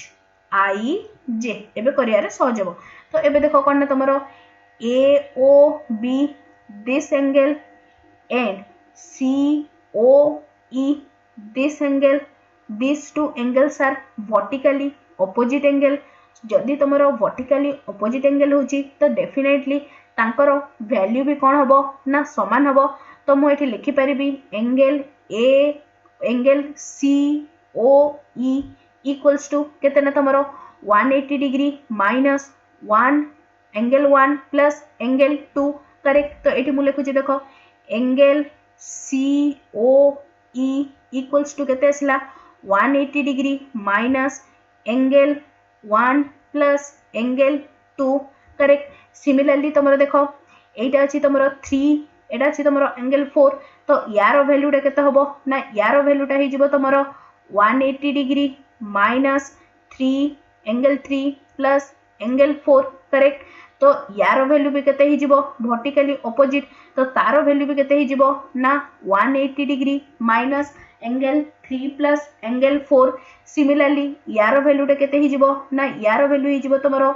आई जे एबे करिया रे सहज हो तो एबे देखो कोन तमरो A O B this angle and COE this angle these two angles are vertically opposite angle जदि तुमरो vertically opposite angle होची तो definitely तांकर वैल्यू भी कोन हबो ना समान हबो तो मु एठी लिखि परिबी angle A angle COE equals to केते ना तुमरो 180 degree minus 1 angle 1 plus angle 2 correct तो एठी मु लिखुची देखो एंगल COE इक्वल्स टू केते आसला 180 degree minus angle 1 plus angle 2 correct similarly तुमरो देखो एटा अछि तुमरो 3 एटा अछि तुमरो एंगल 4 तो यार वैल्यू टा केते हबो ना यार वैल्यू टा हि जिवो तुमरो 180 degree minus 3 angle 3 plus angle 4 correct तो यार वैल्यू भी केते हि जिवो वर्टिकली ऑपोजिट तो तार वैल्यू भी केते हि जिवो ना 180 degree minus angle 3 plus angle 4 similarly यार वैल्यू टा केते हि जिवो ना यार वैल्यू हि जिवो तमरो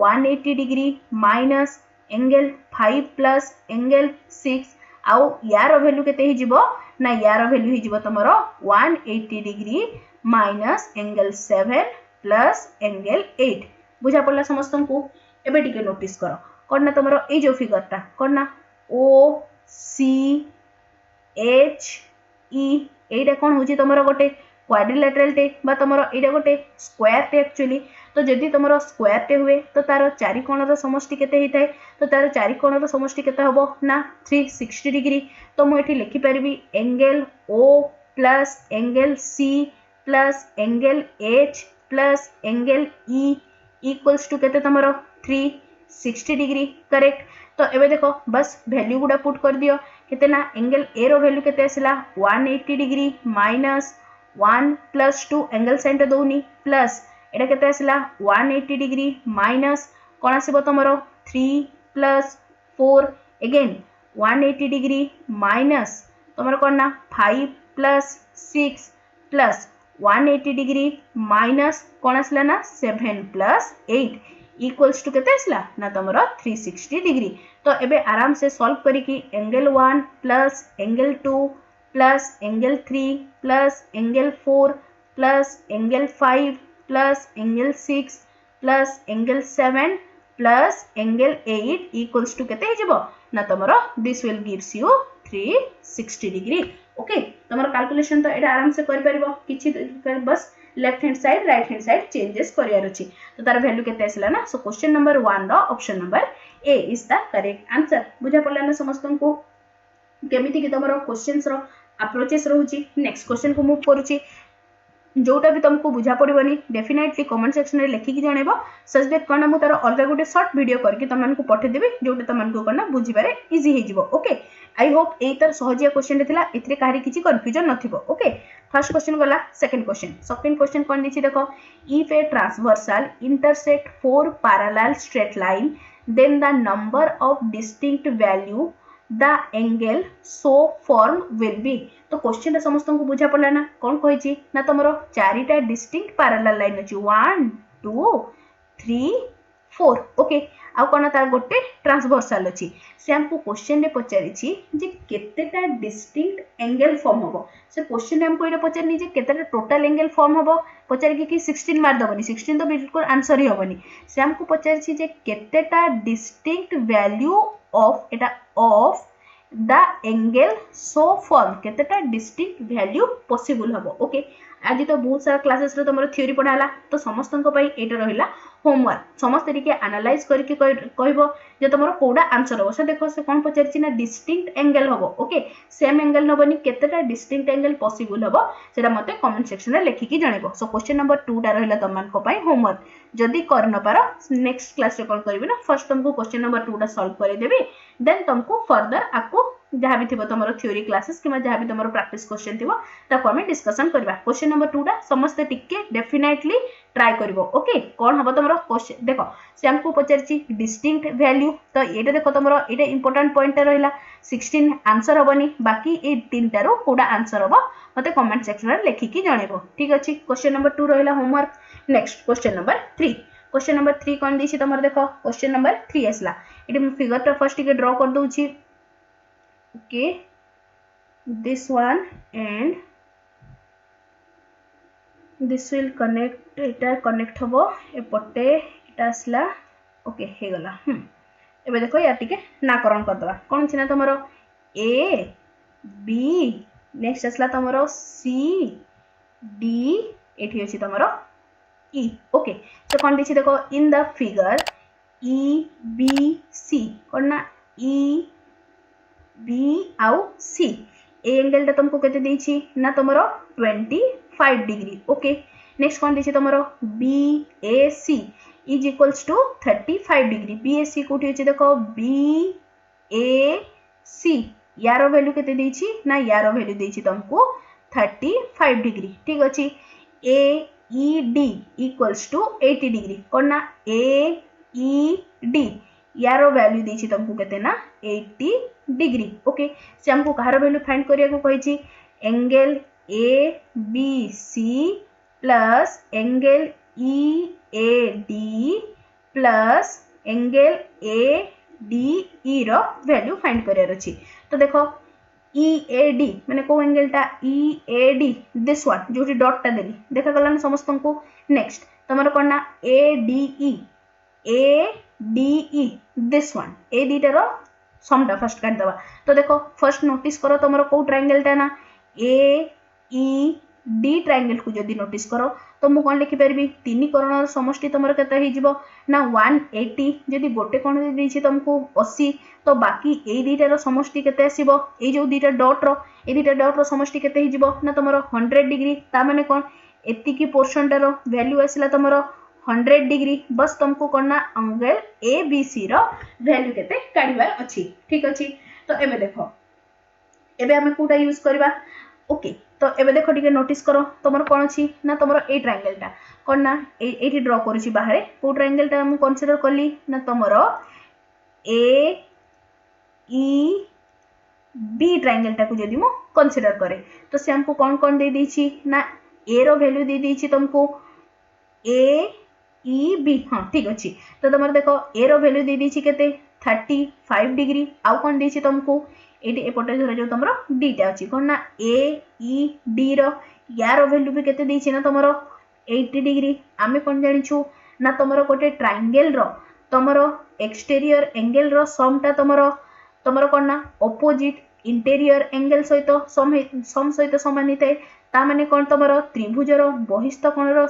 180 degree minus angle 5 plus angle 6 आउ यार वैल्यू केते हि जिवो ना यार वैल्यू हि जिवो तमरो 180 degree minus angle 7 plus angle 8 बुझा पड़ला समस्तन को एबे टिके नोटिस करो कोन ना तमरो ए जो फिगर ता कोन ना ओ सी एच ई एटा कोन होची तमरो गोटे क्वाड्रिलेटरल टे बा तमरो एटा गोटे स्क्वायर टे एक्चुअली तो जदि तमरो स्क्वायर टे हुए तो तार चारि कोणर समष्टि केते हिताय तो तार चारि कोणर समष्टि केते हबो ना 360 डिग्री तो मु एठी लिखि परिबी angle O plus angle C plus angle H plus angle E equals to केते तमरो 360 डिग्री करेक्ट तो एबे देखो बस वैल्यू गुडा पुट कर दियो केते ना एंगल ए रो वैल्यू केते आसिला 180 degree minus 1 plus 2 angle sine रे दोनी प्लस एटा केते आसिला 180 डिग्री माइनस कोन आसीबो तमरो 3 प्लस 4 अगेन 180 डिग्री माइनस तमरो कोन ना 5 प्लस 6 प्लस 180 डिग्री माइनस कोन आसला ना 7 प्लस 8 इक्वल्स टू केते आसला ना तमरो 360 डिग्री। तो एबे आराम से सॉल्व करी कि angle 1 plus angle 2 plus angle 3 plus angle 4 plus angle 5 plus angle 6 plus angle 7 plus angle 8 equals to केते हिजबो ना तमरो this will gives you 360 degree. Okay तमरो कैलकुलेशन तो एटा आराम से करि परबो किछि बस left hand side right hand side changes करियार अछि। तो तार वैल्यू केते आसला ना सो क्वेश्चन नंबर 1 रो option number A is the correct answer. बुझा पड़ला ना समस्त को केमिति कि तमरो क्वेश्चंस रो अप्रोचेस रहउची। नेक्स्ट क्वेश्चन को मूव करूची जोटा भी तुमको बुझा पड़ोनी डेफिनेटली कमेंट सेक्शन में लिखिकी जनइब सच दैट कौन मुझे तार अलग गोटे सर्ट वीडियो करके तुमको पठेदेवी जोटा तुमको कौन बुझे इजी हो। ओके आई होप यही तार सहजिया क्वेश्चन था ए कहार किसी कन्फ्यूजन नथिबो। ओके फर्स्ट क्वेश्चन गला सेकंड क्वेश्चन कौन देखिए देख if a transversal intersect 4 parallel straight line then the number of distinct value the angle so form will be. तो क्वेश्चन समस्त को बुझा पड़ा ना कौन कही ना तुम चारिटा डिस्टिंक्ट पैरेलल लाइन अच्छी 1 2 3 4 ओके आउ कौन तार गोटे ट्रांसवर्सल अच्छी से हमको क्वेश्चन रे पचारि जे केतेटा डिस्टिंक्ट एंगल फॉर्म हम से क्वेश्चन रे हमको ये पचारनी जे केतेटा टोटल एंगल फॉर्म हम पचारि कि 16 मार दबनी 16 तो बिल्कुल आंसर ही हेनी से हमको पचारि जे केतेटा डिस्टिंक्ट वैल्यू ऑफ एटा of the angle so form केतेटा डिस्टिंक्ट वैल्यू पॉसिबल हम। ओके आज तो बहुत सारा क्लासेस रे तुम थ्योरी पढ़ाला तो समस्त एटा रहिला होमवर्क समस्त टिके एनालाइज करके कहबो जे तुम कोडा आंसर हो से देखो से कौन पचारि ना डिस्टिंक्ट एंगल हम। ओके सेम एंगल नबनी केतेटा डिस्टिंक्ट एंगल पॉसिबल हम सेटा मते कमेंट सेक्शन रे लिखिकी जणेबो। सो क्वेश्चन नंबर 2 टा रहिला तुमनको पई होमवर्क जदी कर न पारो नेक्स्ट क्लास रे कौन करबी ना फर्स्ट तुमको क्वेश्चन नंबर 2 टा सॉल्व कर देबी देन तुमको फर्दर आपको जहाँ भी थी तुम थ्योरी क्लासेस कि जहाँ भी तुम प्रैक्टिस क्वेश्चन थी ताको आम डिस्कसन करबा। क्वेश्चन नंबर 2 टा समस्ते टिके डेफिनेटली ट्राई करिवो। ओके कौन हम तुम क्वेश्चन देखो से हमको पचारि डिस्टिंक्ट वैल्यू तो ये देखो तुम ये इंपोर्टेंट पॉइंट रहा 16 आंसर हेनी बाकी ये 3 टारू कोडा आंसर हम मते कमेंट सेक्शन में लिखिकी जनइबो। ठीक अच्छे क्वेश्चन नंबर 2 रहा homework. Next question number 3 question number 3 कौन दी तुम देखो क्वेश्चन नंबर 3 आसला ये फिगर टा फर्स्ट टिके ड्रॉ कर दूची। Okay this one and this will connect Etah connect हबो एपटे एटा आसला ओके हे गला एबे देखो या टिके नाकरण कर दबा कोन छिना तमरो ए बी नेक्स्ट आसला तमरो सी डी एठी अछि तमरो ई। ओके तो कोन दिछि देखो in the figure E B C कोन ना ई बी आउ सी ए एंगल टा तुमको केते देछि ना तमरो 25 डिग्री। ओके नेक्स्ट कोन देछि तमरो B A C is equals to 35 degree B A C कोठी अछि देखो बी ए सी यारो वैल्यू केते देछि ना यारो वैल्यू देछि तुमको 35 डिग्री। ठीक अछि A E D equals to 80 degree कोन ना ए ई डी यारो वैल्यू देछि तुमको केते ना 80 डिग्री। ओके से हमको कहार वैल्यू फाइंड करिया को कहिछि angle A B C plus angle E A D plus angle A D E रो वैल्यू फाइंड करिया अछि। तो देखो ई ए डी माने को एंगल टा E A D this one जोटी डॉट टा देली देखा गला ना समस्त को। नेक्स्ट तमरो कोन ना A D E this one A D रो समटा फर्स्ट काट दवा। तो देखो फर्स्ट नोटिस करो तुम को ट्रायंगल टा ना ए ई डी ट्रायंगल को जदी नोटिस करो तो मु कोन लिखि परबी तीन कोणर समष्टि तुमर केते हिजबो ना 180 जदी गोटे कोण दे दिछि तुमको 80 तो बाकी ए दीटा रो समष्टि केते आसीबो ए जो दीटा डॉट रो समष्टि केते हिजबो ना तुमर 100 डिग्री ता माने कोन एति की पोर्शन टा रो वैल्यू आसिला तुमर 100 डिग्री बस तुमको करना एंगल ए बी सी रो वैल्यू केते काढिबार अछि। ठीक अछि तो एबे देखो एबे आमे कोटा यूज करबा ओके तो एबे देखो टिके नोटिस करो तमर कोन अछि ना तमर ए ट्रायंगलटा कोन ना एठी ड्रॉ करूची बाहरे को ट्रायंगलटा हम कंसीडर करली ना तमर ए ई बी ट्रायंगलटा को जदी मो कंसीडर करे तो से हमको कौन दे दीची ना ए रो वैल्यू दे दीची तुमको ए ई बी हाँ ठीक अच्छी तो तुम देखो ए रो वैल्यू दे दीची केते 35 डिग्री आउ कौन देची तुमको एटी एपटे धर जो तुमरो डीटा अछि कोन ना ए ई डी रो यार वैल्यू भी केते देची ना तुमरो 80 डिग्री आमे कौन जानिछु ना तुमरो कोटे ट्रायंगल रो तुमरो एक्सटीरियर एंगल रो सम टा तुमरो कोन ना ऑपोजिट इंटीरियर एंगल सहित सम सहित समान हिते ता माने कोन तुमरो त्रिभुजर बहिस्थ कोणर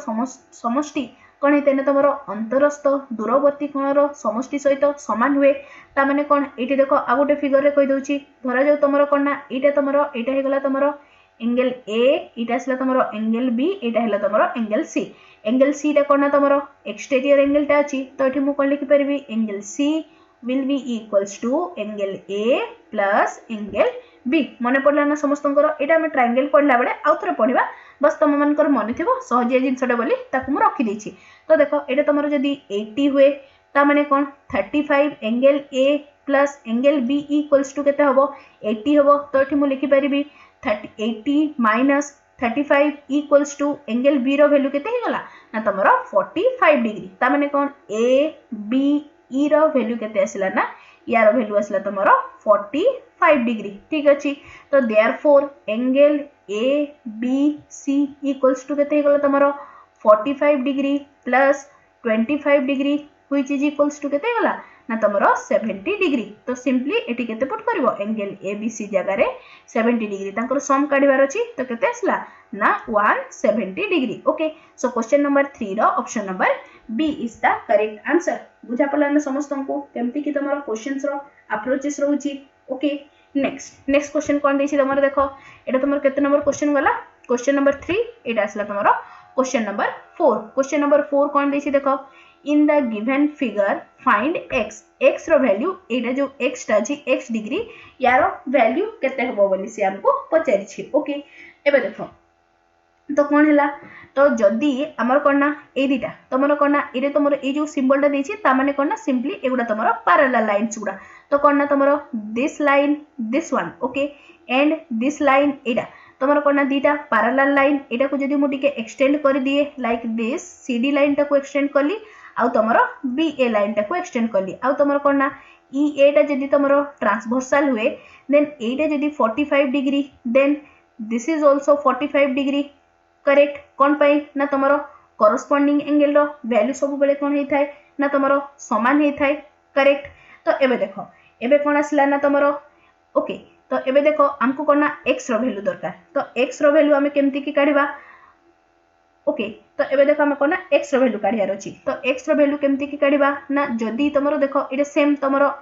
समष्टि कौन होते ना तुम अंतरस्थ दूरवर्ती कोणर समष्टि सहित सामान हुए ता माने कौन ये देख आ गोटे फिगर रे कहि दउची धरा जाऊ तुम कौन ना एटा हो गला तुम एंगल ए एटा आसला तुम एंगल बी एटा हैला तुम एंगल सी टा कौन ना तुम एक्सटीरियर एंगल टा अछि तो एठी मु कोन लिखि परबी angle C will be equals to angle A plus angle B मने पड़ला ना समस्तंकर एटा हम ट्रायंगल पढ़ला बेले आउ थरे पढ़िबा बस तुम मानकर मन थिबो सहजिया जिंसटा बोली ताकु मु रखि देछि तो देखो एटा तमरो जदी 80 हुए ता माने कोन 35 angle A plus angle B equals to केते हबो 80 हबो तो एठी मु लिखि परिबी 80 minus 35 equals to angle B रो वैल्यू केते हे गला ना तमरो 45 डिग्री ता माने कोन A B ई रो वैल्यू केते आसला ना यार वैल्यू आसला तमरो 45 डिग्री ठीक अछि तो therefore angle A B C equals to केते गला तमरो 45 degree plus 25 degree which is equals to केते गला ना तमरो 70 डिग्री तो सिंपली एटी केते पुट करबो एंगल ए बी सी जगह रे 70 डिग्री तांकर सम काढिबार अछि तो केते आसला ना 170 degree okay so question number 3 रो option number B is the correct answer बुझा पड़ला ना समस्त को केमती कि तमरो क्वेश्चंस रो अप्रोचेस रहउची ओके नेक्स्ट क्वेश्चन कोन देछि तमरो देखो एटा तमरो केते नंबर क्वेश्चन गला क्वेश्चन नंबर 3 एटा आसला तमरो क्वेश्चन नंबर 4 कोन देछि देखो in the given figure find x रो वैल्यू एटा जो x टा जी x डिग्री यारो वैल्यू केते हबो बोली से हमको पचारि छी ओके एबे देखो तो कौन है तो जदि आमर कौन ना ए दीटा तुम कौन ना ये तुम ये जो सिंबल टा देछि ता माने कौन ना सिंपली एगुडा तुम पैरेलल लाइन्स गुडा तो कौन ना तुम this line this one okay and this line एटा तुम कौन ना दीटा पैरेलल लाइन एटा को जदि मु टिके एक्सटेंड कर दिए लाइक दिस सीडी लाइन टा को एक्सटेंड करली आउ तुम बी ए लाइन टा को एक्सटेंड करली आउ तुम कौन ना ई ए टा जदि तुम ट्रांसवर्सल हुए देन एटा जदि 45 degree then this is also 45 degree correct कौन पाई ना तुमरो कॉरस्पॉन्डिंग एंगल रो वैल्यू सब बेले कौन हे थाए ना तुमरो समान हे थाए करेक्ट तो एबे देखो एबे कौन आसला ना तुमरो ओके तो एबे देखो हमको कौन ना x रो वैल्यू दरकार तो x रो वैल्यू हमें केमती की काढिबा ओके तो एबे देखो हमें कौन ना x रो वैल्यू काढियार अछि तो x रो वैल्यू केमती की काढिबा ना जदी तुमरो देखो इटे सेम तुमरो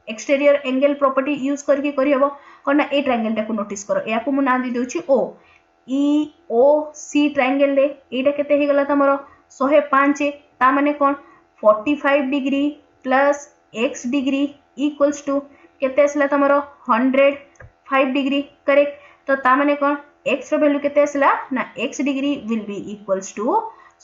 एक्सटीरियर एंगल प्रॉपर्टी यूज करके करी हबो कौन ना ए ट्रायंगल टा को नोटिस करो या को मु ना दी दोछि ओ ई ओ सी ट्रायंगल रे एटा केते हे गला तमरो 105 ता माने कोन 45 degree plus x degree equals to केते असला तमरो 105 डिग्री करेक्ट तो ता माने कोन x रो वैल्यू केते असला ना x degree will be equals to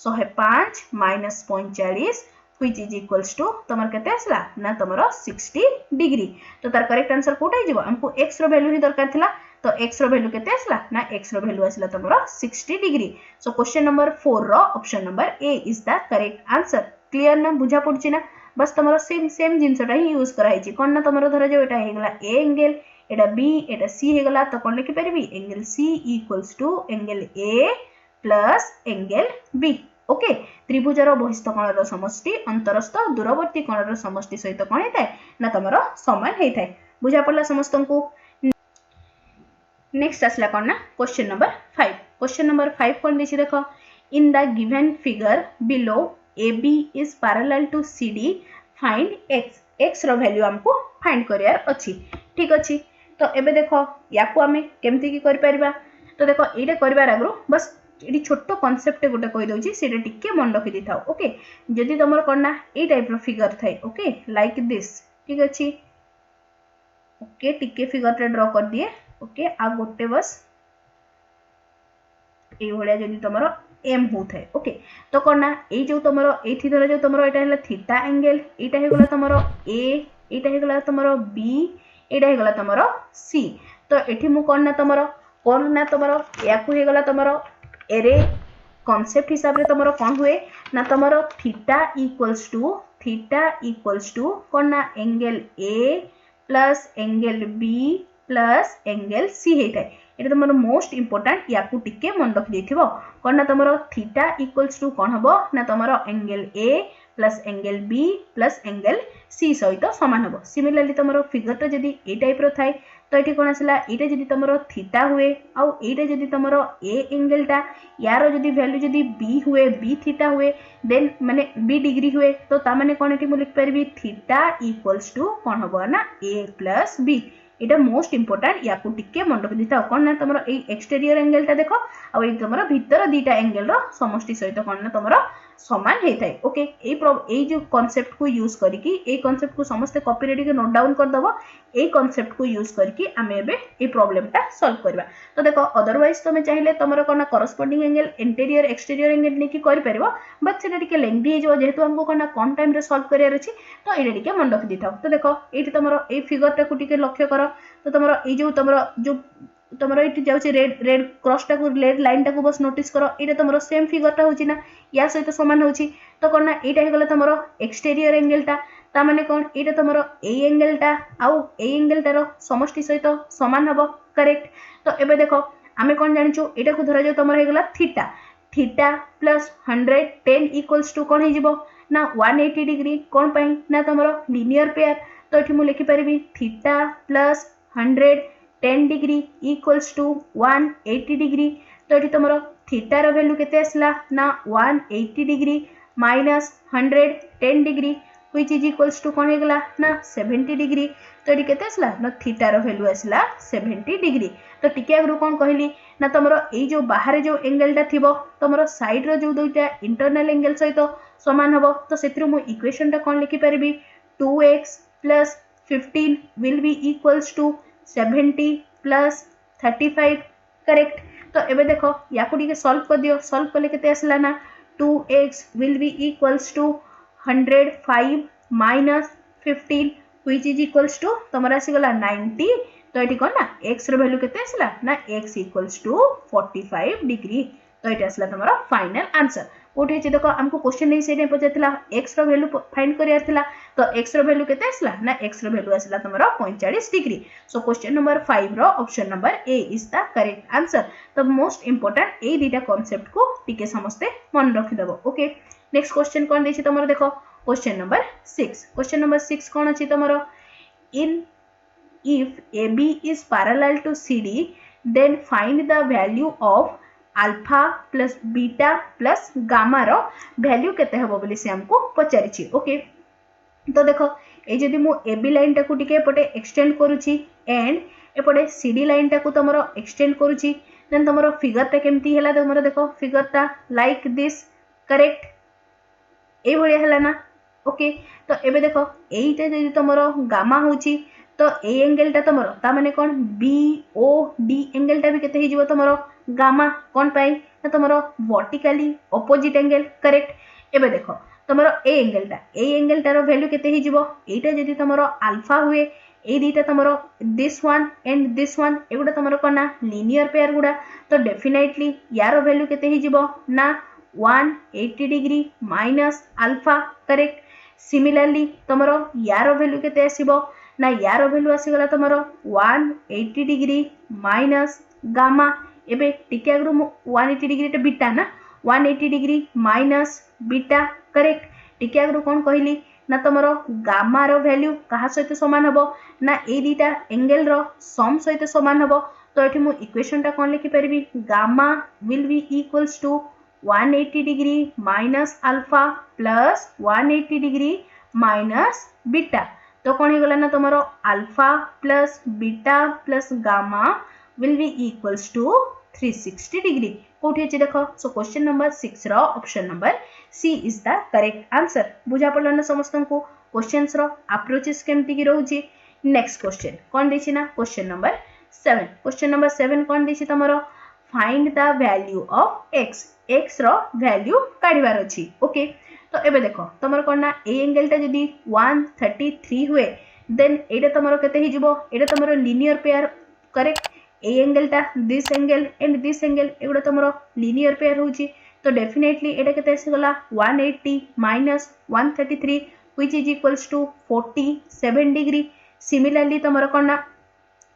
105 minus 45 which is equals to तमर केते असला ना तमरो 60 डिग्री तो तार करेक्ट आंसर कोटा हिजबो हमको x रो वैल्यू ही दरकार थिला तो x रो वैल्यू केते असला ना x रो वैल्यू असला तमरो 60 डिग्री सो क्वेश्चन नंबर 4 रो option number A is the correct answer clear ना बुझा पड़छि ना बस तमरो सेम जिंसटा ही यूज कराई छी कोन ना तमरो धरा जो एटा हे गला a एंगल एटा b एटा c हे गला तो कोन लिखि परबी angle c equals to angle a plus angle b okay त्रिभुजर बहिस्थ कोणर समष्टि अंतरस्थ दूरवर्ती कोणर समष्टि सहित कोन हेताय ना तमरो समान हेताय बुझा पड़ला समस्त को नेक्स्ट आसला कोन ना क्वेश्चन नंबर 5 कोन दिछि देखो in the given figure below AB is parallel to CD find x रो वैल्यू हमको फाइंड करियार अछि ठीक अछि तो एबे देखो याकू हमें केमती की करि परिबा तो देखो एटा करबार आगरो बस एटी छोटो कांसेप्ट गोटे कहि दोछि सेटा टिके मन रखि दिथाओ ओके जदि तमर करना ए टाइप रो फिगर थाए ओके लाइक दिस ठीक अछि ओके टिके फिगर रे ड्रॉ कर दिए ओके आ गोटे बस ए भलिया जदि तुमर एम होथाय ओके तो कोन ना ए जो तुमर एथि धर जो तुमर एटा हला थीटा एंगल एटा हे गला तुमर ए एटा हे गला तुमर बी एटा हे गला तुमर सी तो एठी मु कोन ना तुमर याकू हे गला तुमर एरे कॉन्सेप्ट हिसाब रे तुमर कोन हुए ना तुमर थीटा इक्वल्स टू कोन ना angle A plus angle B plus angle C हेताय एटा तुमर मोस्ट इंपोर्टेंट याकू टिके मन रखि देथिबो कोन ना तुमर थीटा इक्वल्स टू कोन हबो ना तुमर angle A plus angle B plus angle C सहित समान हबो सिमिलरली तुमर फिगर टा जदी ए टाइप रो थाय तो एठी कोन आसला एटा जदी तुमर थीटा हुए आ एटा जदी तुमर ए एंगल टा यारो जदी वैल्यू जदी बी हुए बी थीटा हुए देन माने बी डिग्री हुए तो ता माने कोन एठी मु लिख परबी थीटा इक्वल्स टू कोन हबो ना ए प्लस बी एटा मोस्ट इंपोर्टेंट याकू टिके मन रखि दिता कोन ना तुमरो ए एक्सटीरियर एंगल टा देखो आ ए तुमरो भीतर दीटा एंगल रो समष्टि सहित कोन ना तुमरो समान हेथाय ओके ए जो कांसेप्ट को यूज करिकी ए कांसेप्ट को समस्त कॉपी रे के नोट डाउन कर दबो ए कांसेप्ट को यूज करिकी हमें एबे ए प्रॉब्लम टा सॉल्व करबा तो देखो अदरवाइज तुम चाहिले तुमरो कोन कॉरस्पोंडिंग एंगल इंटीरियर एक्सटीरियर एंगल ने की कर परबो बट सेटा टिके लेंथी हे जो जेहेतु हमको कोन कम टाइम रे सॉल्व करियर अछि तो एटा टिके मन रखि दिथाओ तो देखो एठी तुमरो ए फिगर टा को टिके लक्ष्य करो तो तुमरो ए जो तुमरो ये जाउची रेड क्रॉस टा को रेड लाइन टा को बस नोटिस करो एटा तुमरो सेम फिगर टा होची ना या सहित समान होची तो कोन ना एटा हे गला तुमरो एक्सटीरियर एंगल टा ता माने कोन एटा तुमरो ए एंगल टा आउ ए एंगल टा रो समष्टि सहित समान हबो करेक्ट तो एबे देखो आमे कोन जानिचो एटा को धरा जो तुमरो हे गला थीटा प्लस 110 इक्वल्स टू कोन हे जिवो ना 180 डिग्री कोन पई ना तुमरो लीनियर पेयर तो एठी मु लिखि परबी theta plus 110 degree equals to 180 degree तो ये तुम थीटा रो वैल्यू केते आसला ना 180 degree minus 110 degree which is equals to कोन हेगला ना 70 डिग्री तो ये केते आसला ना थीटा रो वैल्यू आसला 70 डिग्री तो टिके आगु कोन कहली ना तुमरो ए जो बाहर जो एंगल टा थिबो तुमरो साइड रो जो दुईटा इंटरनल एंगल सहित समान हबो तो सेतिरु मु इक्वेशन टा कोन लिखि परबी 2x plus 15 will be equals to 70 plus 35 correct तो एबे देखो याकू टिके सॉल्व कर दियो सॉल्व करले केते आसला ना 2x will be equals to 105 minus 15 which is equals to तमरा आसी गला 90 तो एटी कोन ना x रो वैल्यू केते आसला ना x equals to 45 डिग्री तो एटी आसला तमरा फाइनल आंसर कोठी अछि देखो हमको क्वेश्चन नै सेने पछेतला x रो वैल्यू फाइंड करियार थिला तो x रो वैल्यू केते आसला ना x रो वैल्यू आसला तमरा 45 डिग्री सो क्वेश्चन नंबर 5 रो option number A is the correct answer तो मोस्ट इंपोर्टेंट ए दीटा कांसेप्ट को टिके समस्ते मन रखि दबो ओके नेक्स्ट क्वेश्चन कोन देछि तमरा देखो क्वेश्चन नंबर 6 कोन अछि तमरा इन if AB is parallel to CD then find the value of alpha plus beta plus gamma रो वैल्यू केते हबो बोली से हमको पचारि छी ओके तो देखो ए जदी मु एबी लाइन टा को टिके पटे एक्सटेंड करूची एंड एपटे सीडी लाइन टा को तमरो एक्सटेंड करूची देन तमरो फिगर टा केमती हैला तमरो देखो फिगर टा लाइक दिस करेक्ट ए भलिया हैला ना ओके तो एबे देखो एइटा जदी तमरो गामा होची तो ए एंगल टा तमरो ता माने कोन बी ओ डी एंगल टा भी केते हिजबो तमरो गामा कोन पाई ना तमरो वर्टिकली ऑपोजिट एंगल करेक्ट एबे देखो तमरो ए एंगल टा रो वैल्यू केते हिजबो एटा जदी तमरो अल्फा हुए ए दीटा तमरो this one and this one एगुडा तमरो कोना लीनियर पेयर गुडा तो डेफिनेटली यारो वैल्यू केते हिजबो ना 180 degree minus alpha correct similarly तमरो यारो वैल्यू केते आसीबो ना यारो वैल्यू आसी गला तमरो 180 डिग्री माइनस गामा एबे टिके आगु 180 डिग्री टे बीटा ना 180 डिग्री माइनस बीटा करेक्ट टिके आगु कोन कहली ना तमरो गामा रो वैल्यू कहा सहित समान हबो ना ए दीटा एंगल रो सम सहित समान हबो तो एठी मु इक्वेशन टा कोन लिखि परबी gamma will be equals to 180 degree minus alpha plus 180 degree minus beta तो कौन हो गला ना तमरो alpha plus beta plus gamma will be equals to 360 degree कोठी अछि देखो सो क्वेश्चन नंबर 6 रो option number C is the correct answer बुझा पड़ला ना समस्त को क्वेश्चंस रो अप्रोचेस केमती की रहउची नेक्स्ट क्वेश्चन कोन देछि ना क्वेश्चन नंबर 7 क्वेश्चन नंबर 7 कौन देछि तमरो find the value of x x रो वैल्यू काढिबार अछि ओके तो एबे देखो तमरो कोन ना ए एंगल टा जदी 133 हुए देन एटा तमरो केते हि जिवो एटा तमरो लीनियर पेयर करेक्ट ए एंगल टा this angle and this angle एगुडा तमरो लीनियर पेयर होची तो डेफिनेटली एटा केते आसी गला 180 minus 133 which is equals to 47 degree similarly तमरो कोन ना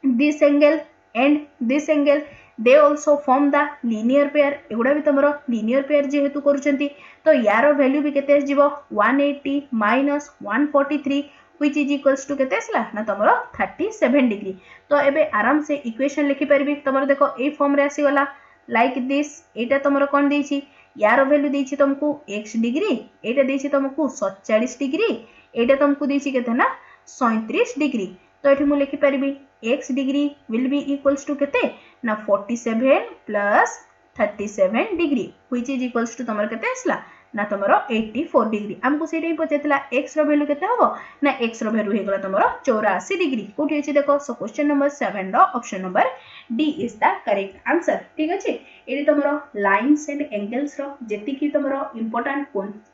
this angle and this angle they also form the linear pair एगुडा भी तमरो linear pair जेहेतु करूचंती तो यारो वैल्यू भी केते आसीबो 180 minus 143 which is equals to केते आसला ना तमरो 37 डिग्री तो एबे आराम से इक्वेशन लिखि परबी तमरो देखो ए फॉर्म रे आसी गला लाइक दिस एटा तमरो कोन देछि यारो वैल्यू देछि तुमको x डिग्री एटा देछि तुमको 47 डिग्री एटा तुमको देछि केते ना 37 डिग्री तो एठी मु लिखि परबी x degree will be equals to केते ना 47 plus 37 degree which is equals to तमरो केते आसला ना तमरो 84 डिग्री हमको सेठी पचेतला x रो वैल्यू केते हबो ना x रो वैल्यू हे गला तमरो 84 डिग्री कोठी अछि देखो सो क्वेश्चन नंबर 7 रो option number D is the correct answer ठीक अछि एडी तमरो लाइंस एंड एंगल्स रो जेति की तमरो इंपोर्टेंट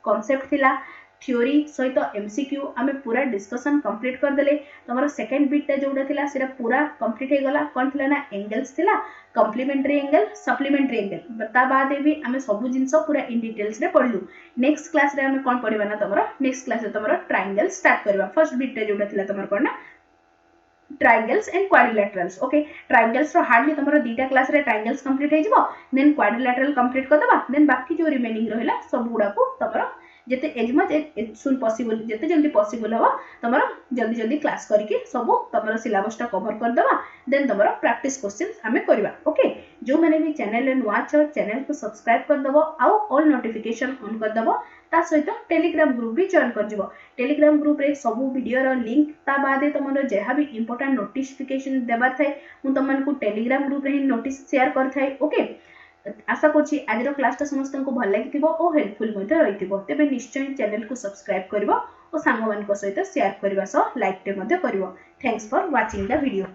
कांसेप्ट थिला थ्योरी सहित एमसीक्यू आमे पूरा डिस्कशन कंप्लीट कर देले तमरो सेकंड बिट टा जोडा थिला सेरा पूरा कंप्लीट हे गला कोन थिला ना एंगल्स थिला कॉम्प्लीमेंटरी एंगल सप्लीमेंटरी एंगल ता बाद भी आमे सब जिंस पूरा इन डिटेल्स रे पढलु नेक्स्ट क्लास रे आमे कोन पढिबा ना तमरो नेक्स्ट क्लास रे तमरो ट्रायंगल स्टार्ट करबा फर्स्ट बिट टा जोडा थिला तमरो कोन ना triangles and quadrilaterals okay triangles रो हार्डली तमरो दीटा क्लास रे ट्रायंगल्स कंप्लीट हे जिवो देन क्वाड्रिलेटरल कंप्लीट कर दबा देन बाकी जो रिमेनिंग रहला सब गुडा को तमरो जेते as much as soon possible जेते जल्दी पॉसिबल हो तमरो जल्दी जल्दी क्लास करके सब तमरो सिलेबस टा कवर कर दबा देन तमरो प्रैक्टिस क्वेश्चंस हमें करबा ओके जो माने भी चैनल रे वाच और चैनल को सब्सक्राइब कर दबो आउ ऑल नोटिफिकेशन ऑन कर दबो ता सहित टेलीग्राम ग्रुप भी जॉइन कर जिवो टेलीग्राम ग्रुप रे सब वीडियो रो लिंक ता बादे तमरो जेहा भी इंपोर्टेंट नोटिफिकेशन देबार थाए मु तमन को टेलीग्राम ग्रुप रे नोटिस शेयर कर थाए ओके आशा करछि आज रो क्लास ता समस्त को भल लागिथिबो ओ हेल्पफुल मध्ये रहिथिबो तेबे निश्चय चैनल को सब्सक्राइब करबो ओ सांग मान को सहित शेयर करबा सो लाइक टे मध्ये करबो thanks for watching the video.